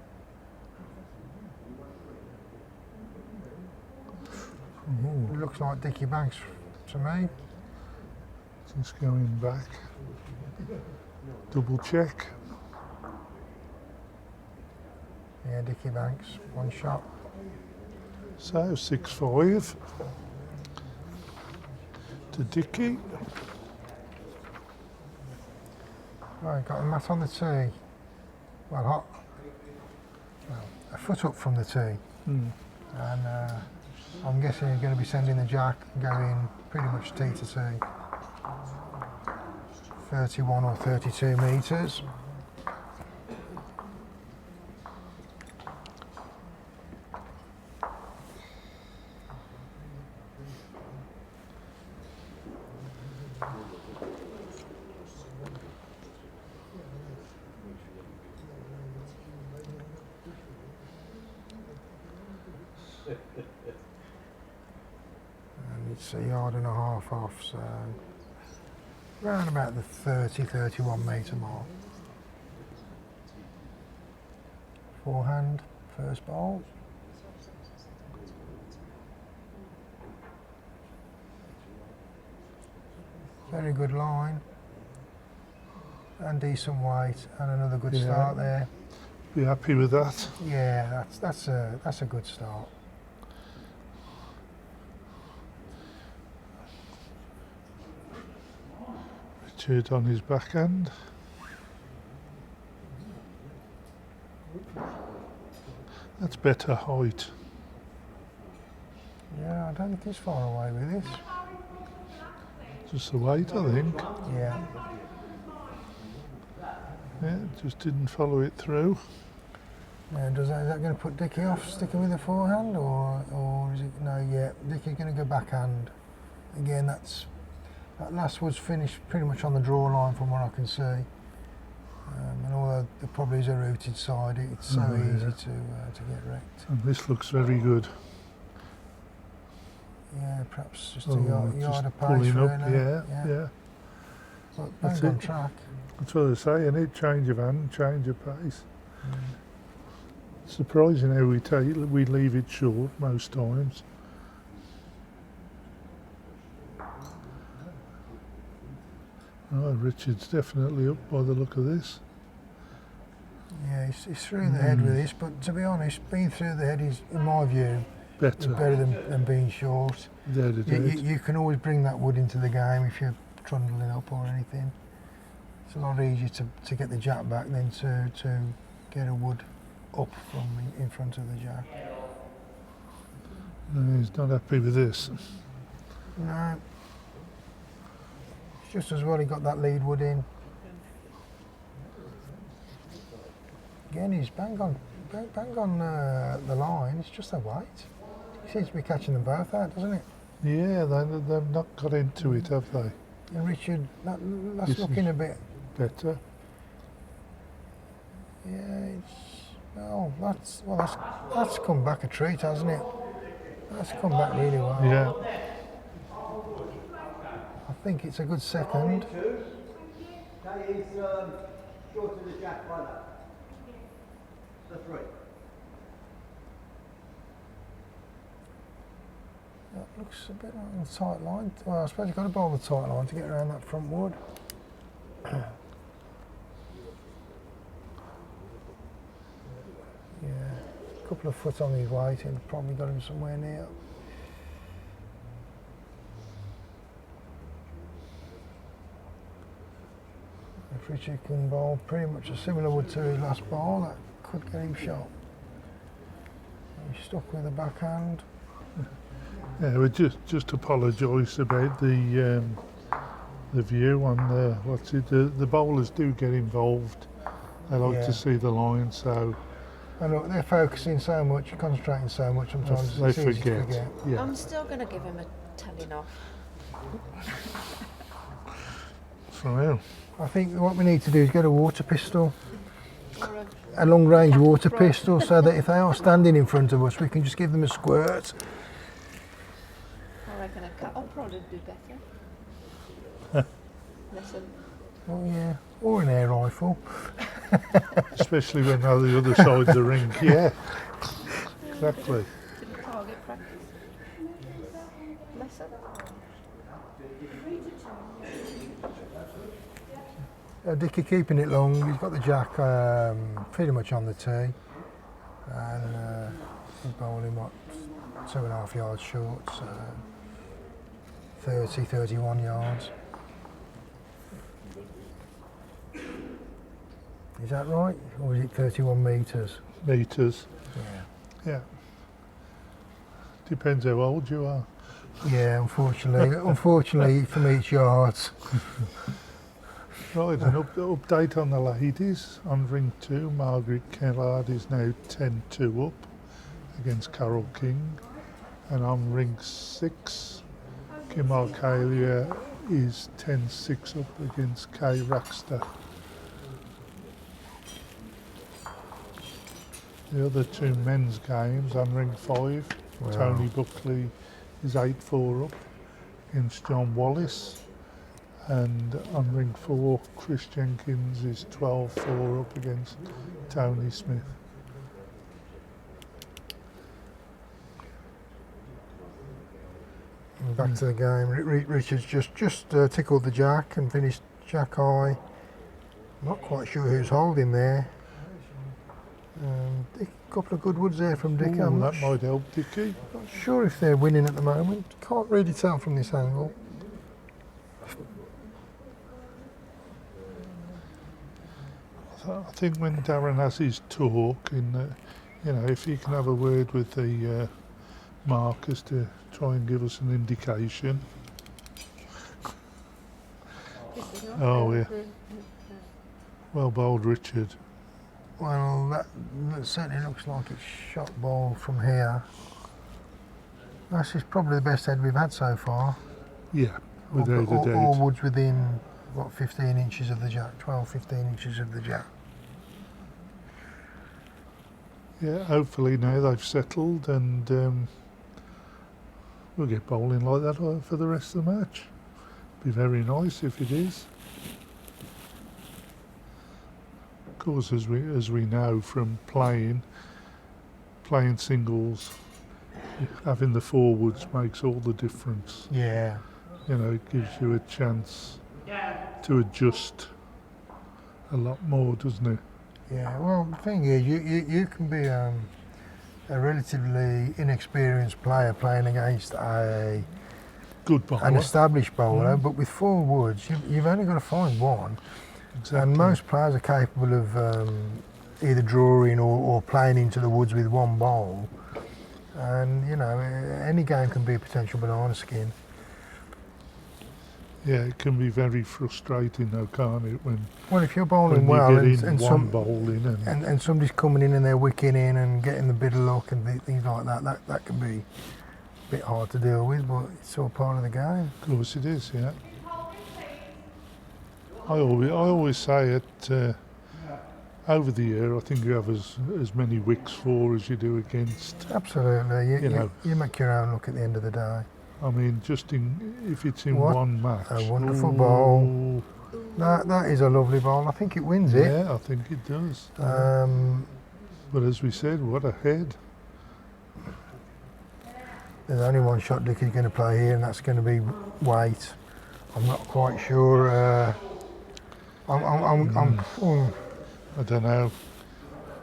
It looks like Dickie Banks to me. Just going back, double check. Yeah, Dickie Banks, one shot. So 6-5 to Dickie. Right, got a mat on the tee. Well, a foot up from the tee. Hmm. And I'm guessing he's going to be sending the jack and going pretty much tee to tee. 31 or 32 metres. And it's a yard and a half off, so round about the 31 metre mark. Forehand, first bowl. Very good line. And decent weight, and another good Yeah. start there. Be happy with that. Yeah, that's a good start. Richard on his backhand. That's better height. Yeah, I don't think he's far away with this. Just the weight, I think. Yeah. Yeah, just didn't follow it through. Is that going to put Dickie off sticking with the forehand, or is it no? Yeah, Dickie's going to go backhand. Again, that last was finished pretty much on the draw line from what I can see. And although there probably is a rooted side, it's so Yeah. easy to get wrecked. And this looks very good. Yeah, perhaps just Oh, a yard just of pace, pulling really. up, yeah. But That's bang on it. track. That's what they say, innit? Change of hand, change of pace. Surprising how we leave it short most times. Oh, Richard's definitely up by the look of this. Yeah, he's through the head with this, but to be honest, being through the head is, in my view, is Better. better than being short. There it is. You can always bring that wood into the game if you're trundling up or anything. It's a lot easier to get the jack back than to get a wood up from in front of the jack. No, he's not happy with this. No. It's just as well he got that lead wood in. Again, he's bang on the line. It's just the weight. He seems to be catching them both out, doesn't it? Yeah, they've not got into it, have they? And Richard, that's Yes, looking a bit. Better. Yeah, that's come back a treat, hasn't it? That's come back really well. Yeah. I think it's a good second. Short of the jack by that. The 3. That looks a bit like the tight line. Well, I suppose you've got to bowl the tight line to get around that front wood. Yeah, a couple of foot on his weight and probably got him somewhere near. If Richard can bowl pretty much a similar wood to his last ball, that could get him shot. He's stuck with the backhand. Yeah, we just apologise about the view on the the bowlers do get involved. They like Yeah. to see the line, so And look, they're focusing so much, concentrating so much, sometimes they it's easy to forget. forget. Yeah. I'm still going to give him a telling off. For real. I think what we need to do is get a water pistol, Or a long range water pistol, so that if they are standing in front of us, we can just give them a squirt. I reckon a cat will probably do better. Listen, Oh yeah, or an air rifle. Especially when they're the other side of the ring. Yeah. Exactly. to the target practice. Lesson. Dickie keeping it long. He's got the jack pretty much on the tee, and he's bowling what 2.5 yards short, so 30, 31 yards. Is that right? Or is it 31 metres? Meters. Yeah. Yeah. Depends how old you are. Yeah, unfortunately for me it's yards. Right, an update on the ladies. On ring 2, Margaret Kellard is now 10-2 up against Carol King. And on ring 6, Kim Arcalia is 10-6 up against Kay Raxter. The other 2 men's games on ring 5, Wow. Tony Buckley is 8-4 up against John Wallace. And on ring 4, Chris Jenkins is 12-4 up against Tony Smith. And back to the game. Richard's just tickled the jack and finished jack high. Not quite sure who's holding there. A couple of good woods there from Dickie. Ooh, I'm that might help Dickie. not sure if they're winning at the moment. Can't really tell from this angle. I think when Darren has his talk, if he can have a word with the markers to try and give us an indication. This is not Oh, good. yeah. Well bowled, Richard. Well, that certainly looks like it's shot ball from here. This is probably the best head we've had so far. Yeah, without a all doubt. woods within, 15 inches of the jack, 12, 15 inches of the jack. Yeah, hopefully now they've settled and we'll get bowling like that for the rest of the match. Be very nice if it is. Of course, as we know from playing singles, having the forwards makes all the difference. Yeah. It gives you a chance to adjust a lot more, doesn't it? Yeah, well, the thing is, you can be a relatively inexperienced player playing against an Good bowler. established bowler, but with 4 woods, you've only got to find one. Exactly. And most players are capable of either drawing or playing into the woods with one bowl. And, any game can be a potential banana skin. Yeah, it can be very frustrating though, can't it, Well, if you're when bowling you well get in and one bowling and somebody's coming in and they're wicking in and getting the bit of luck and things like that can be a bit hard to deal with, but it's all part of the game. of course it is, yeah. I always say over the year, I think you have as many wicks for as you do against. Absolutely. You know. You make your own look at the end of the day. I mean, if it's in What one match. a wonderful ooh, ball. That is a lovely ball. I think it wins it. Yeah, I think it does. But as we said, what a head. There's only one shot Dickie's going to play here, and that's going to be weight. I'm not quite sure. I don't know.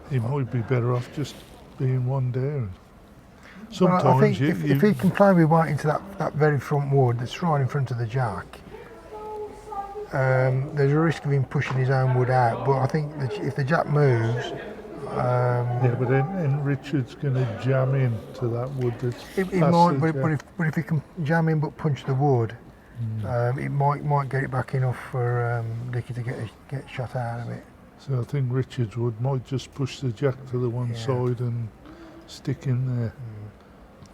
He might be better off just being one down. Sometimes I think if he can play with weight into that very front wood that's right in front of the jack, there's a risk of him pushing his own wood out. But I think that if the jack moves, yeah, but then Richard's going to jam into that wood that's he might. But if he can jam in but punch the wood, it might get it back enough for Dickie to get shot out of it. So I think Richard's wood might just push the jack to the one side and stick in there.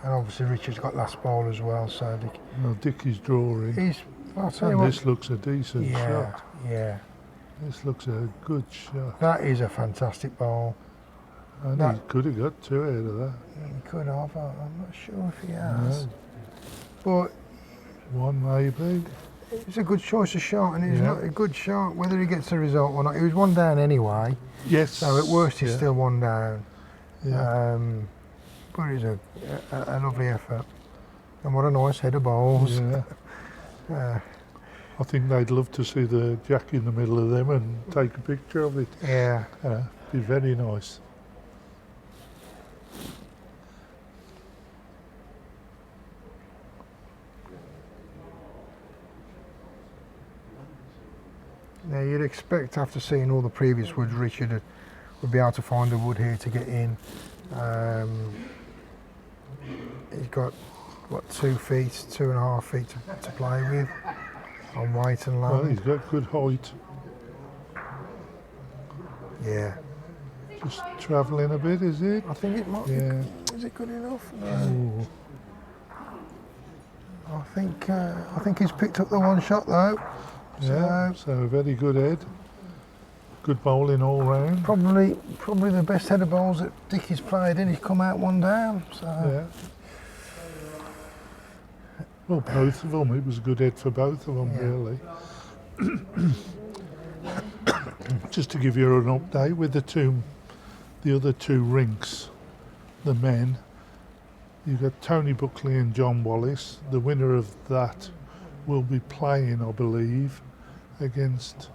And obviously Richard's got last ball as well, so Dickie's drawing. I'll tell you what, This looks a decent shot. Yeah. This looks a good shot. That is a fantastic ball. And he could have got 2 out of that. He could have. I'm not sure if he has. No. But 1 maybe. it's a good choice of shot, and it's not a good shot, whether he gets the result or not. He was 1 down anyway. Yes. So at worst he's still 1 down. Yeah. But it's a lovely effort. And what a nice head of balls. Yeah. I think they'd love to see the jack in the middle of them and take a picture of it. Yeah. Be very nice. Now you'd expect, after seeing all the previous woods, Richard would be able to find a wood here to get in. He's got, what, 2 feet, 2.5 feet to play with on weight and Well, land. he's got good height. Yeah. Just travelling a bit, is it? I think it might be. Is it good enough? No. I think he's picked up the 1 shot though. Yeah, so a very good head. Good bowling all round. Probably the best head of balls that Dickie's played in. He's come out 1 down. So Yeah. Well, both of them. It was a good head for both of them, really. Just to give you an update with the other 2 rinks, the men. You've got Tony Buckley and John Wallace. The winner of that will be playing, I believe, against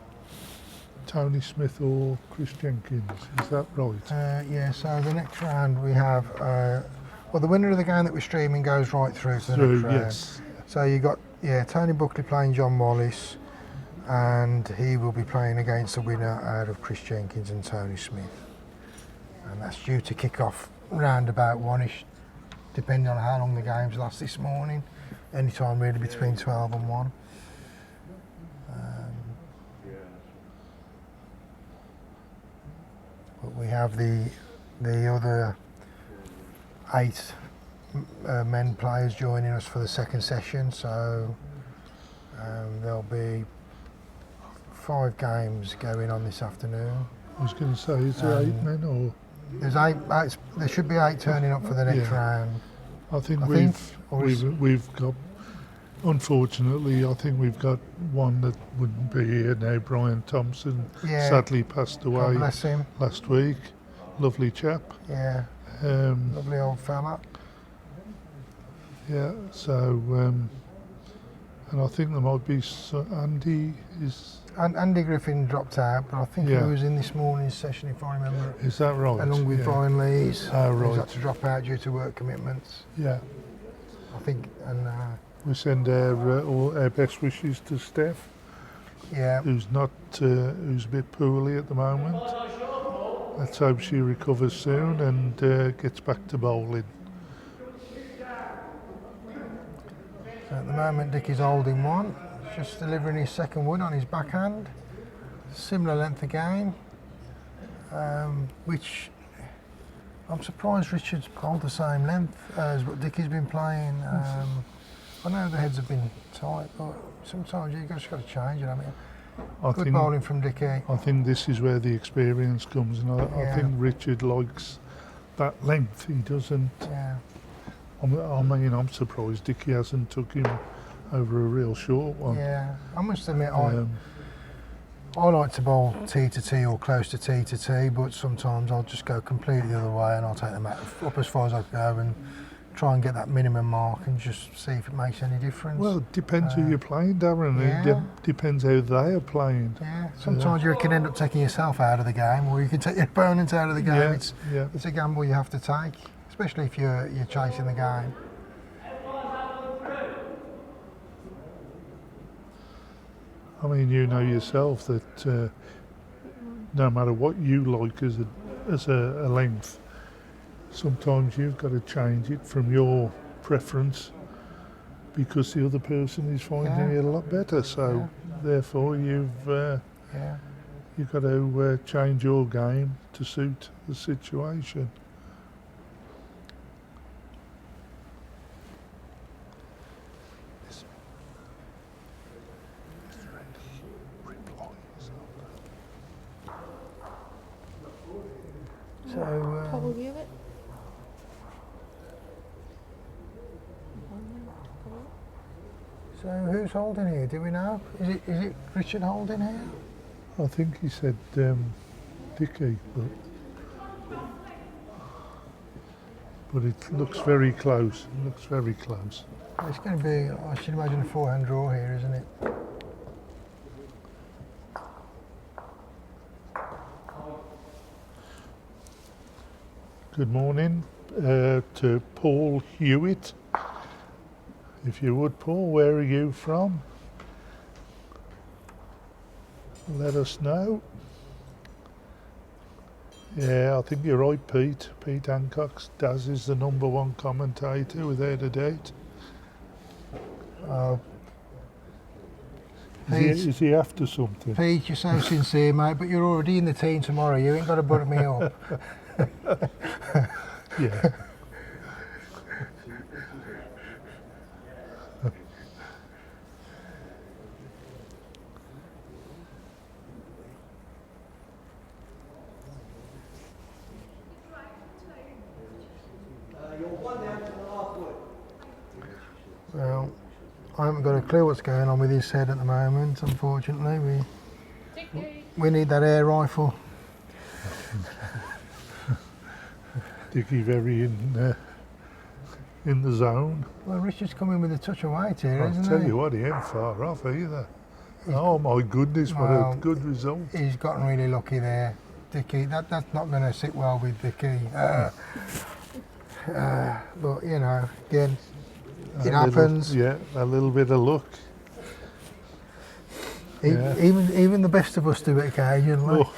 Tony Smith or Chris Jenkins. Is that right? yeah. So the next round we have. Well, the winner of the game that we're streaming goes right through to the next round. Yes. So you got Tony Buckley playing John Wallace, and he will be playing against the winner out of Chris Jenkins and Tony Smith, and that's due to kick off round about 1ish, depending on how long the games last this morning. Anytime really between 12 and 1. But we have the other 8 men players joining us for the second session, so there'll be 5 games going on this afternoon. I was going to say, is there 8 men or? There's 8. There should be 8 turning up for the next round. I think we've got. Unfortunately, I think we've got one that wouldn't be here now. Brian Thompson sadly passed away. God bless him. Last week. Lovely chap. Yeah. Lovely old fella. Yeah. So, and I think there might be Andy is. Andy Griffin dropped out, but I think he was in this morning's session, if I remember. Is that right? Along with Brian Lees. Right. He's had to drop out due to work commitments. Yeah. I think, and we send all our best wishes to Steph. Yeah. Who's a bit poorly at the moment. Let's hope she recovers soon and gets back to bowling. So at the moment, Dickie's holding 1. Just delivering his second wood on his backhand. Similar length again, which I'm surprised Richard's bowled the same length as what Dickie's been playing. I know the heads have been tight, but sometimes you've just got to change it. I mean, I Good think bowling from Dickie. I think this is where the experience comes, and I Yeah. think Richard likes that length. He doesn't. Yeah. I'm surprised Dickie hasn't took him over a real short one. Yeah. I must admit, Um, I like to bowl tee to tee or close to tee, but sometimes I'll just go completely the other way and I'll take them up as far as I go and try and get that minimum mark and just see if it makes any difference. well, it depends who you're playing, Darren. It yeah. depends how they are playing. Yeah, sometimes you can end up taking yourself out of the game, or you can take your opponent out of the game. Yeah, It's a gamble you have to take, especially if you're chasing the game. I mean, you know yourself that no matter what you like as a length, sometimes you've got to change it from your preference because the other person is finding Yeah. it a lot better. So therefore, you've Yeah. got to change your game to suit the situation. So, Paul Hewitt. so who's holding here? Do we know? Is it Richard holding here? I think he said Dickie, but it looks very close. It looks very close. It's going to be, I should imagine, a forehand draw here, isn't it? Good morning to Paul Hewitt. If you would, Paul, where are you from? Let us know. Yeah, I think you're right, Pete. Pete Hancock. Daz is the #1 commentator, without a doubt. Is he after something? Pete, you're so sincere, mate, but you're already in the team tomorrow. You ain't got to butter me up. Yeah. You're one down to the last wood. Well, I haven't got a clue what's going on with his head at the moment, unfortunately. We need that air rifle. Dickie very in the zone. Well, Richard's coming with a touch of weight here, I'll isn't tell he? you what, he ain't far off either. Oh my goodness, what Well, a good result. He's gotten really lucky there, Dickie. That's not going to sit well with Dickie. But, you know, again, it happens. A little bit of luck. Yeah. Even the best of us do it occasionally. Oh,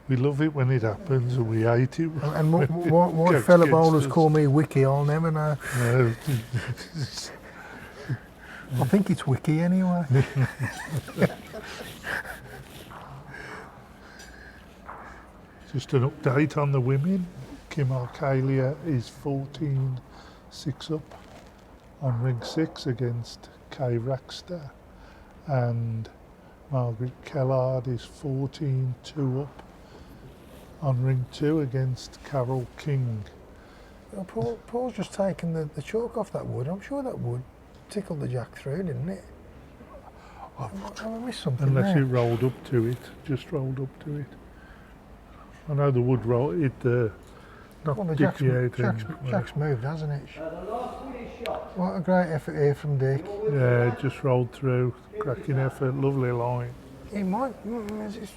we love it when it happens and we hate it. And what Goes fellow against bowlers us. call me Wiki, I'll never know. No. I think it's Wiki anyway. Just an update on the women. Kim Arcalia is 14-6 up on ring 6 against Kay Raxter, and Margaret Kellard is 14-2 up on ring 2 against Carol King. Well, Paul's just taken the chalk off that wood. I'm sure that wood tickled the jack through, didn't it? I missed something Unless there. it rolled up to it, just rolled up to it. I know the wood rolled it, Well, knocked the Dickie out. Jack's moved, hasn't it? The last wood is shot. What a great effort here from Dick. Yeah, it just rolled through. Cracking effort, lovely line. He might. No, he's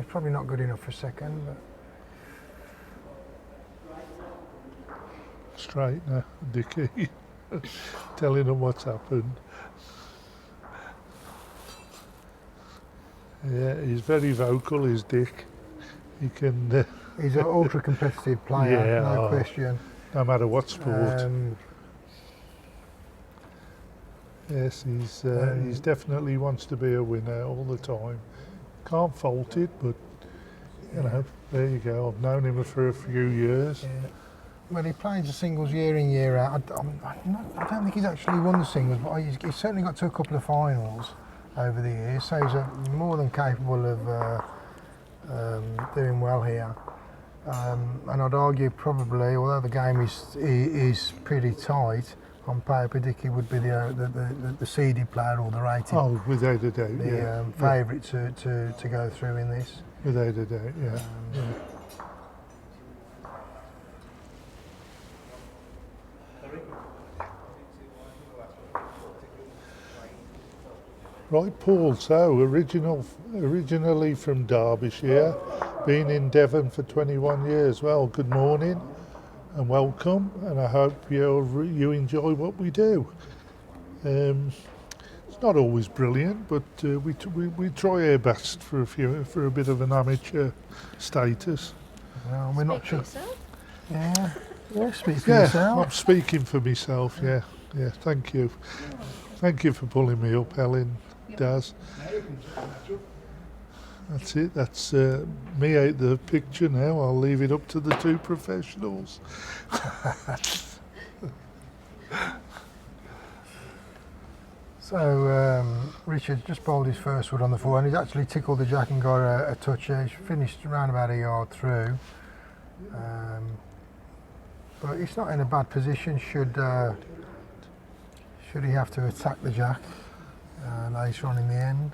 probably not good enough for second. But Straightener, Dickie, telling them what's happened. Yeah, he's very vocal, is Dick. He can, he's an ultra competitive player, Yeah, no oh. question. no matter what sport. Yes, he's definitely wants to be a winner all the time. Can't fault it, but you know, there you go. I've known him for a few years. Yeah. Well, he plays the singles year in, year out. I don't think he's actually won the singles, but he's certainly got to a couple of finals. over the years, so he's more than capable of doing well here. And I'd argue probably, although the game is pretty tight, on paper Dickie would be the seeded player or the rated, Oh, without a doubt, the favourite to go through in this. Without a doubt, yeah. Right, Paul, so originally from Derbyshire, been in Devon for 21 years. Well, good morning and welcome, and I hope you enjoy what we do. It's not always brilliant, but we try our best for a bit of an amateur status. Well, we're not Speak for sure. yourself. Yeah, speak for Yeah, yourself. I'm speaking for myself, yeah. Thank you. Thank you for pulling me up, Helen, Daz. That's it, that's me out the picture now. I'll leave it up to the two professionals. So Richard just bowled his first wood on the forehand. He's actually tickled the jack and got a touch here. He's finished around about a yard through. But he's not in a bad position should he have to attack the jack later on in the end.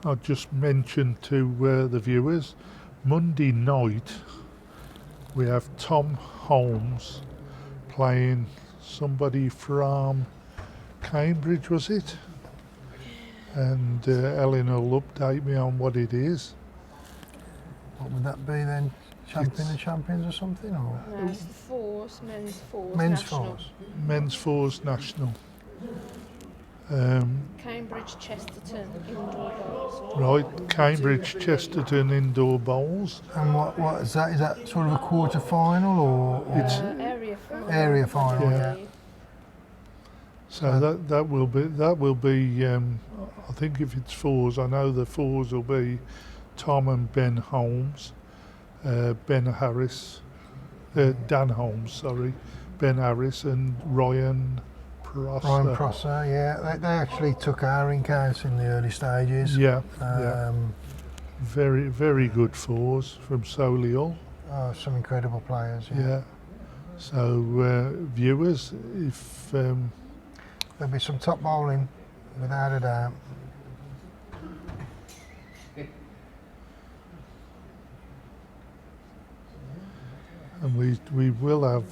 I'll just mention to the viewers, Monday night we have Tom Holmes playing somebody from Cambridge, was it? And Ellen will update me on what it is. What would that be then? Champion of Champions or something? Or No, it's the fours, men's fours, men's national. fours? Men's Fours National. Cambridge, Chesterton, indoor bowls. Right, Cambridge, Chesterton Indoor Bowls. And what is that? Is that sort of a quarter final or Area final. area final? Yeah. Yeah. So that will be. I think if it's fours, I know the fours will be Tom and Ben Holmes, Ben Harris, Dan Holmes, sorry, Ben Harris and Ryan Prosser. Ryan Prosser, yeah. They actually took our in-house in the early stages. Yeah, Um, very good fours from Solihull. Oh, some incredible players. Yeah. Yeah. So viewers, if There'll be some top bowling, without a doubt. and we will have.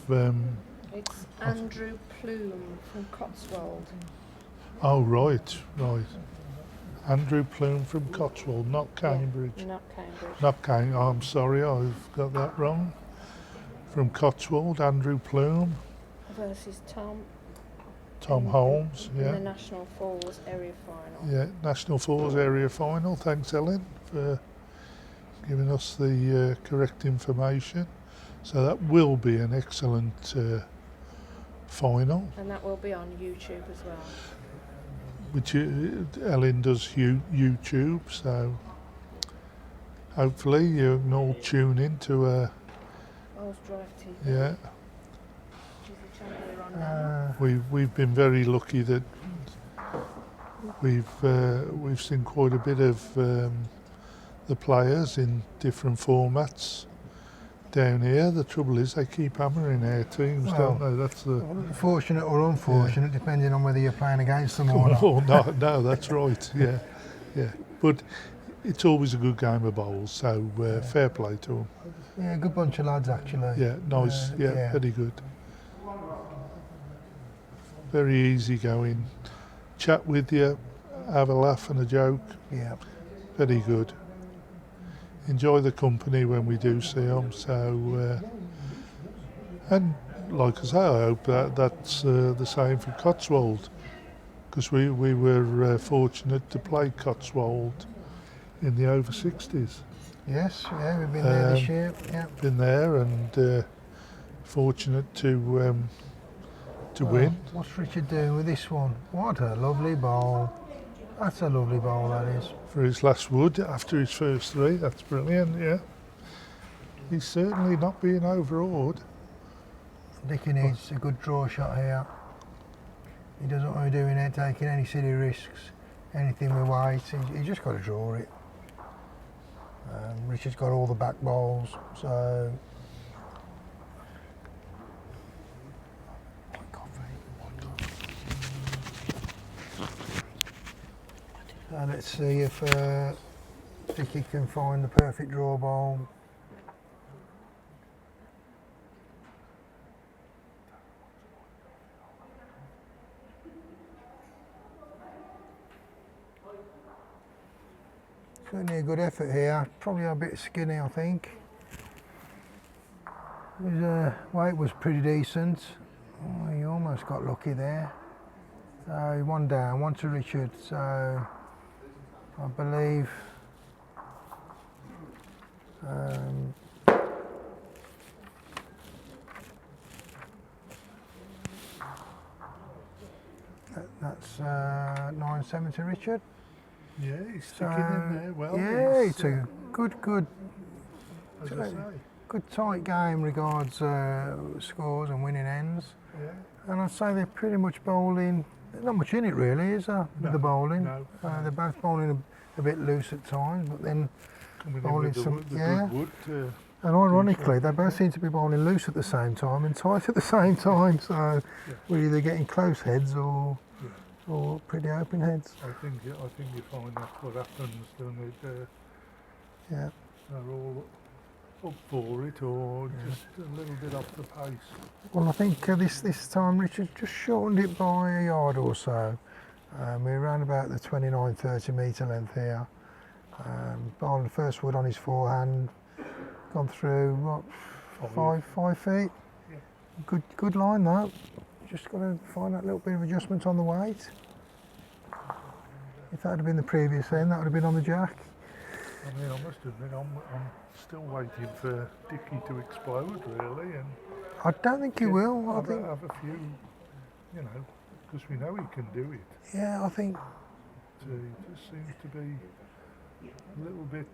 It's Andrew Plume from Cotswold. Oh right. Andrew Plume from Cotswold, not Cambridge. Yeah, not Cambridge. Not Cambridge. Oh, I'm sorry, I've got that wrong. From Cotswold, Andrew Plume, Versus Tom. Tom in- Holmes. In the Yeah. National Fours area final. Yeah. National Fours Area Final. Thanks, Ellen, for giving us the correct information. So that will be an excellent final, And that will be on YouTube as well. which Ellen does YouTube. So hopefully you can all tune in to Bowls Drive TV. yeah. Which is the channel we're on now. We've been very lucky that we've seen quite a bit of the players in different formats down here. The trouble is they keep hammering our teams, don't they? That's the Fortunate or unfortunate, depending on whether you're playing against them or not. oh, no, that's right. Yeah. But it's always a good game of bowls, so fair play to them. Yeah, good bunch of lads actually. Yeah, nice. Yeah, very good. Very easy going. Chat with you, have a laugh and a joke. Yeah. Very good. Enjoy the company when we do see them. So, and like I say, I hope that's the same for Cotswold, because we were fortunate to play Cotswold in the over 60s. Yes, yeah, we've been there this year. Yeah. Been there and fortunate to win. What's Richard doing with this one? What a lovely bowl. That's a lovely bowl, that is. For his last wood after his first three. That's brilliant, yeah. He's certainly not being overawed. Dickie needs a good draw shot here. He doesn't want to be doing it, taking any silly risks, anything with weight. He just got to draw it. Richard's got all the back bowls, so. So let's see if Dickie can find the perfect draw bowl. Certainly a good effort here, probably a bit skinny I think. His weight was pretty decent. Oh, he almost got lucky there. So one down, one to Richard, so I believe that's 9-7 to Richard. Yeah, he's sticking in there well. Yeah, He's, it's a good, as I say. good tight game regards scores and winning ends. Yeah. And I'd say they're pretty much bowling. There's not much in it really, is there, with the bowling? No. They're both bowling a bit loose at times, but then Coming in bowling with the, some, wood, the yeah. good wood to And ironically, they both seem to be bowling loose at the same time and tight at the same time. So we're either getting close heads or pretty open heads. I think you find that's what happens, don't it? Yeah. They're all up for it, or just a little bit off the pace. Well, I think this time Richard just shortened it by a yard or so. We're around about the 29-30 metre length here. Bowling the first wood on his forehand, gone through what, 5 feet. Yeah. Good line that. Just got to find that little bit of adjustment on the weight. If that had been the previous end, that would have been on the jack. I mean, I must admit, I'm still waiting for Dickie to explode, really, and I don't think he will. I have think. a few, you know, because we know he can do it. Yeah, I think. He just seems to be a little bit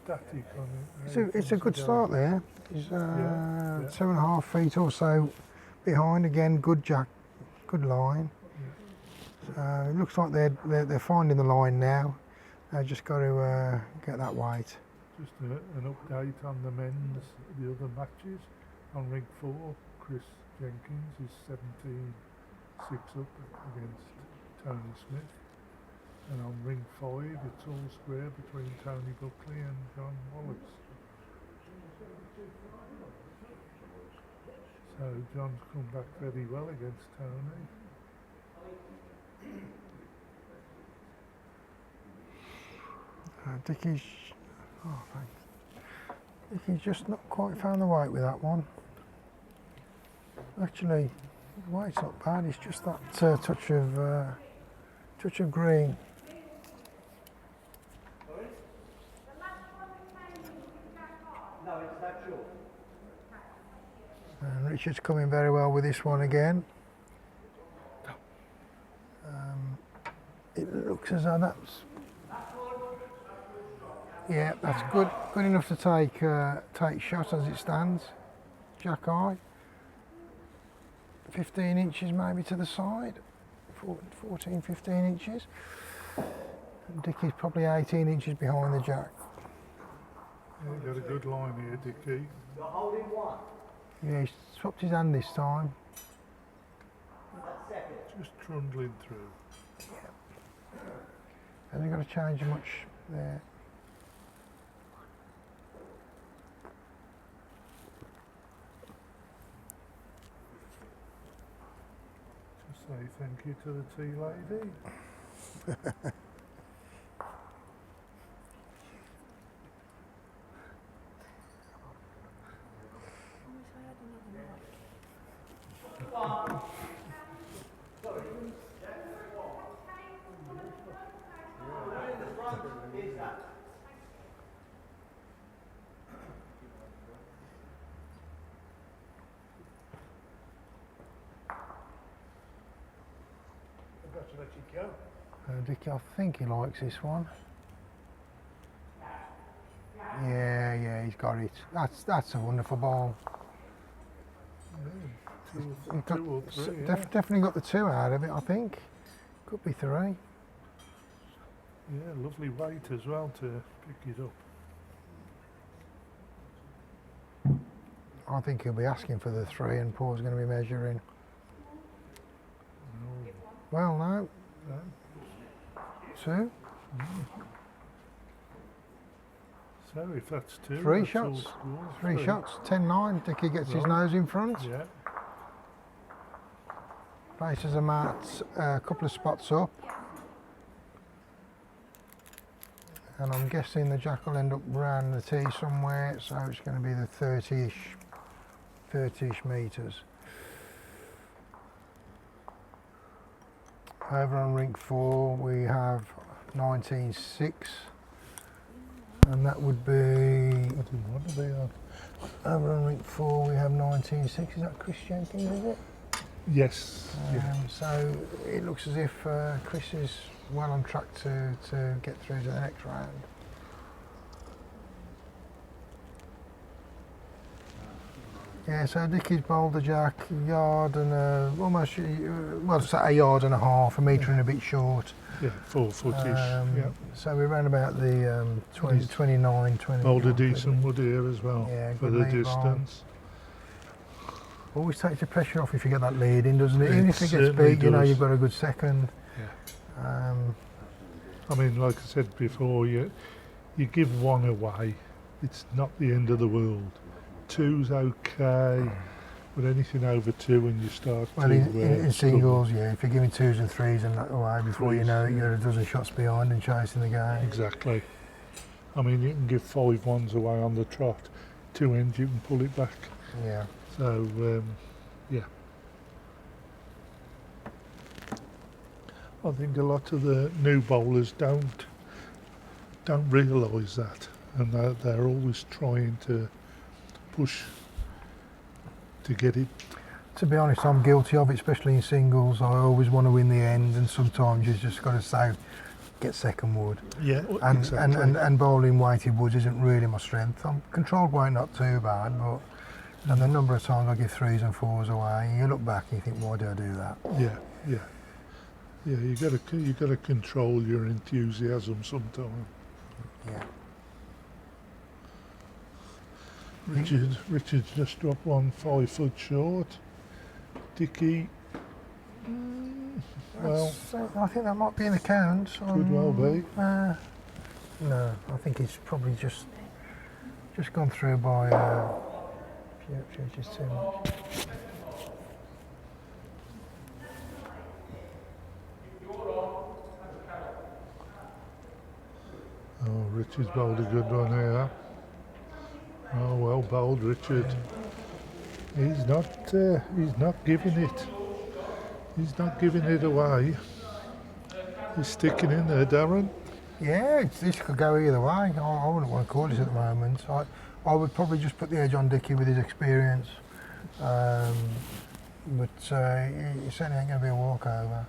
static on it. It's a good start there. He's 7.5 feet or so behind. Again, good jack, good line. It looks like they're finding the line now. They've just got to get that weight. Just an update on the men's, the other matches. On ring 4, Chris Jenkins is 17-6 up against Tony Smith. And on ring 5, it's all square between Tony Buckley and John Wallace. So John's come back very well against Tony. Dickie's just not quite found the weight with that one. Actually, the weight's not bad. It's just that touch of green. No, it's that short. And Richard's coming very well with this one again. It looks as though that's good enough to take shot as it stands. Jack eye. 15 inches maybe to the side. 14, 15 inches. And Dickie's probably 18 inches behind the jack. Yeah, got a good line here, Dickie. You're holding one. Yeah, he's swapped his hand this time. That's second. Just trundling through. Hasn't got to change much there. Just say thank you to the tea lady. Dickie, I think he likes this one. Yeah, he's got it. That's a wonderful ball. You've got, two or three, yeah. definitely got the 2 out of it, I think. Could be 3. Yeah, lovely weight as well to pick it up. I think he'll be asking for the 3 and Paul's going to be measuring. No, Well, no. no. 2. So if that's 2, 3 that's all shots. score. 3 shots. 10-9. Dickie gets his Right. nose in front. Yeah. Places a mat a couple of spots up. And I'm guessing the jack will end up round the tee somewhere, so it's going to be the 30-ish metres. Over on rink 4 we have 19.6, and that would be, I didn't want to be on. over on rink 4 we have 19.6. Is that Chris Jenkins, is it? Yes. Yeah. So it looks as if Chris is well on track to get through to the next round. Yeah, so Dickie's bowled the jack, a yard and almost, well, it's a yard and a half, a metre and a bit short. Yeah, 4 footish. Yeah. So we're around about the 20, 29, 20. Hold a decent wood here as well Yeah, for good the lead ball. distance. Always takes the pressure off if you get that lead in, doesn't it? Even if it gets certainly big, you know does. you've got a good second. Yeah. I mean, like I said before, you give 1 away, it's not the end of the world. 2's okay, but anything over 2 when you start Well, to in struggle. singles, yeah, if you're giving 2s and 3s and that away, before you know it, you're a dozen shots behind and chasing the game. Exactly. I mean, you can give 5 ones away on the trot, 2 ends you can pull it back. Yeah. So, yeah. I think a lot of the new bowlers don't realise that, and they're always trying to push to get it. To be honest, I'm guilty of it, especially in singles. I always want to win the end, and sometimes you've just got to say, get second wood. Yeah, And, exactly. and bowling weighted woods isn't really my strength. I'm controlled weight, not too bad, but and the number of times I give 3s and 4s away, and you look back and you think, why do I do that? Yeah. You got to control your enthusiasm sometimes. Yeah. Richard's just dropped one 5 foot short. Dickie, well, I think that might be in the count. could well be. No, I think it's probably just gone through by just too much. Oh, Richard's bowled a good one here. Oh, well bowled, Richard. He's not giving it. He's not giving it away. He's sticking in there, Darren. Yeah, this could go either way. I wouldn't want to call this at the moment. I would probably just put the edge on Dickie with his experience. But it certainly ain't going to be a walkover.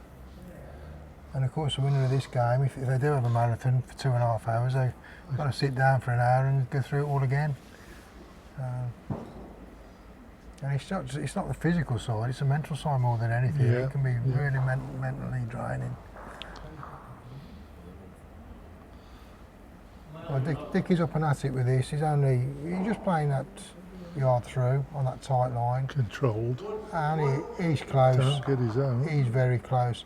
And of course, the winner of this game, if they do have a marathon for 2.5 hours, they've got to sit down for an hour and go through it all again. And it's not the physical side, it's the mental side more than anything. Yeah, It can be yeah. really mentally draining. Well, Dickie's up and at it with this. He's just playing that yard through on that tight line. Controlled. And he's close. Don't get his own. He's very close.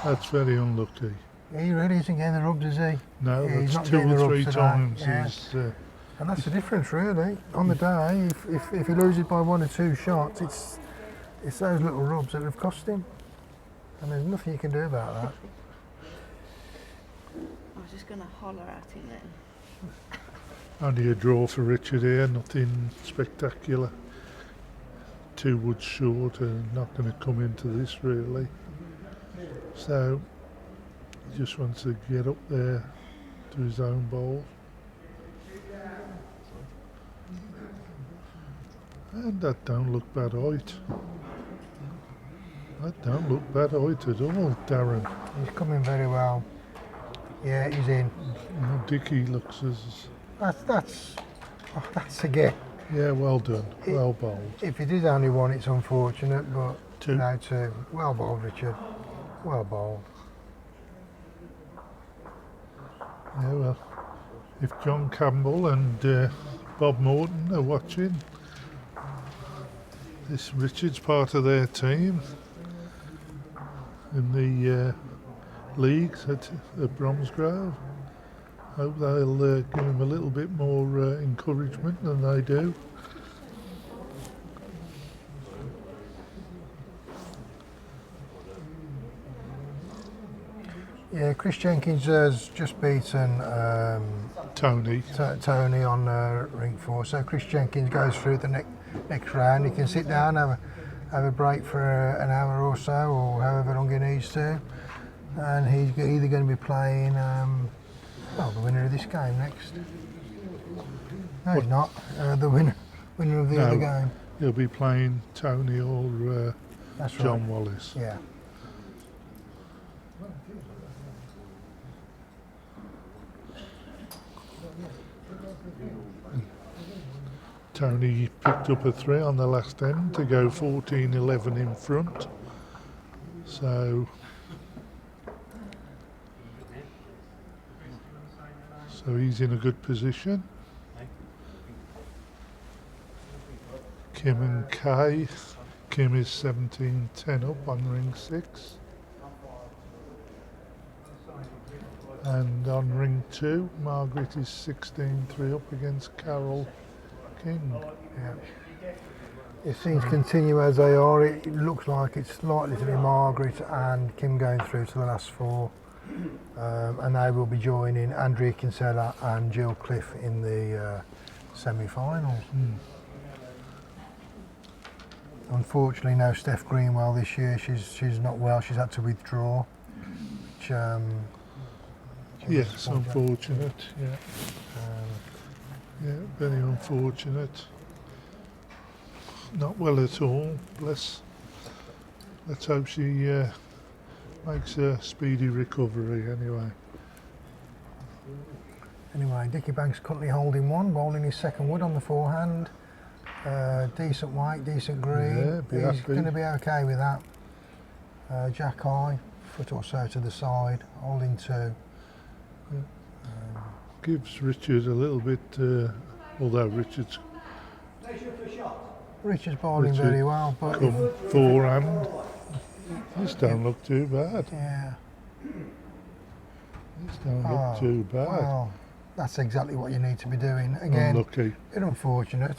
That's very unlucky. He really isn't getting the rubs, is he? No, Yeah, he's that's not 2 getting the or 3 rubs today, times. yeah. He's, And that's the difference, really. On the day, if he loses by 1 or 2 shots, it's those little rubs that have cost him. And there's nothing you can do about that. I was just going to holler at him then. only a draw for Richard here, nothing spectacular. 2 woods short and not going to come into this really. So he just wants to get up there to his own bowl. And that don't look bad height. That don't look bad height at all, Darren. He's coming very well. Yeah, he's in. Dickie looks as... That's again. Yeah, well done. Well bowled. If it is only one, it's unfortunate, but Two. no, two. Well bowled, Richard. Well bowled. Yeah, well, if John Campbell and Bob Morton are watching, this Richard's part of their team in the leagues at Bromsgrove. Hope they'll give him a little bit more encouragement than they do. Yeah, Chris Jenkins has just beaten Tony. Tony on ring 4, so Chris Jenkins goes through the next round. He can sit down, have a break for an hour or so, or however long he needs to, and he's either going to be playing the winner of this game next. No, he's not. The winner of the other game. He'll be playing Tony or That's John right. Wallace. Yeah. Tony picked up a 3 on the last end to go 14-11 in front. So he's in a good position. Kim and Kay. Kim is 17-10 up on ring 6. And on ring 2, Margaret is 16-3 up against Carol King. Yeah. If things continue as they are, it looks like it's likely to be Margaret and Kim going through to the last 4. And they will be joining Andrea Kinsella and Jill Cliff in the semi-finals. Unfortunately, no Steph Greenwell this year. She's not well. She's had to withdraw. Which, Yes, unfortunate. Yeah, yeah, very unfortunate. Not well at all. Bless. Let's hope she makes a speedy recovery. Anyway, Dickie Banks currently holding 1, bowling his second wood on the forehand. Decent white, decent green. Yeah, be He's happy. going to be okay with that. Jack high, foot or so to the side, holding 2. Gives Richard a little bit, although Richard's Richard's bowling Richard very well, but come forehand. This don't look too bad. yeah, This don't look too bad. well, that's exactly what you need to be doing. Again, Unlucky. a bit unfortunate,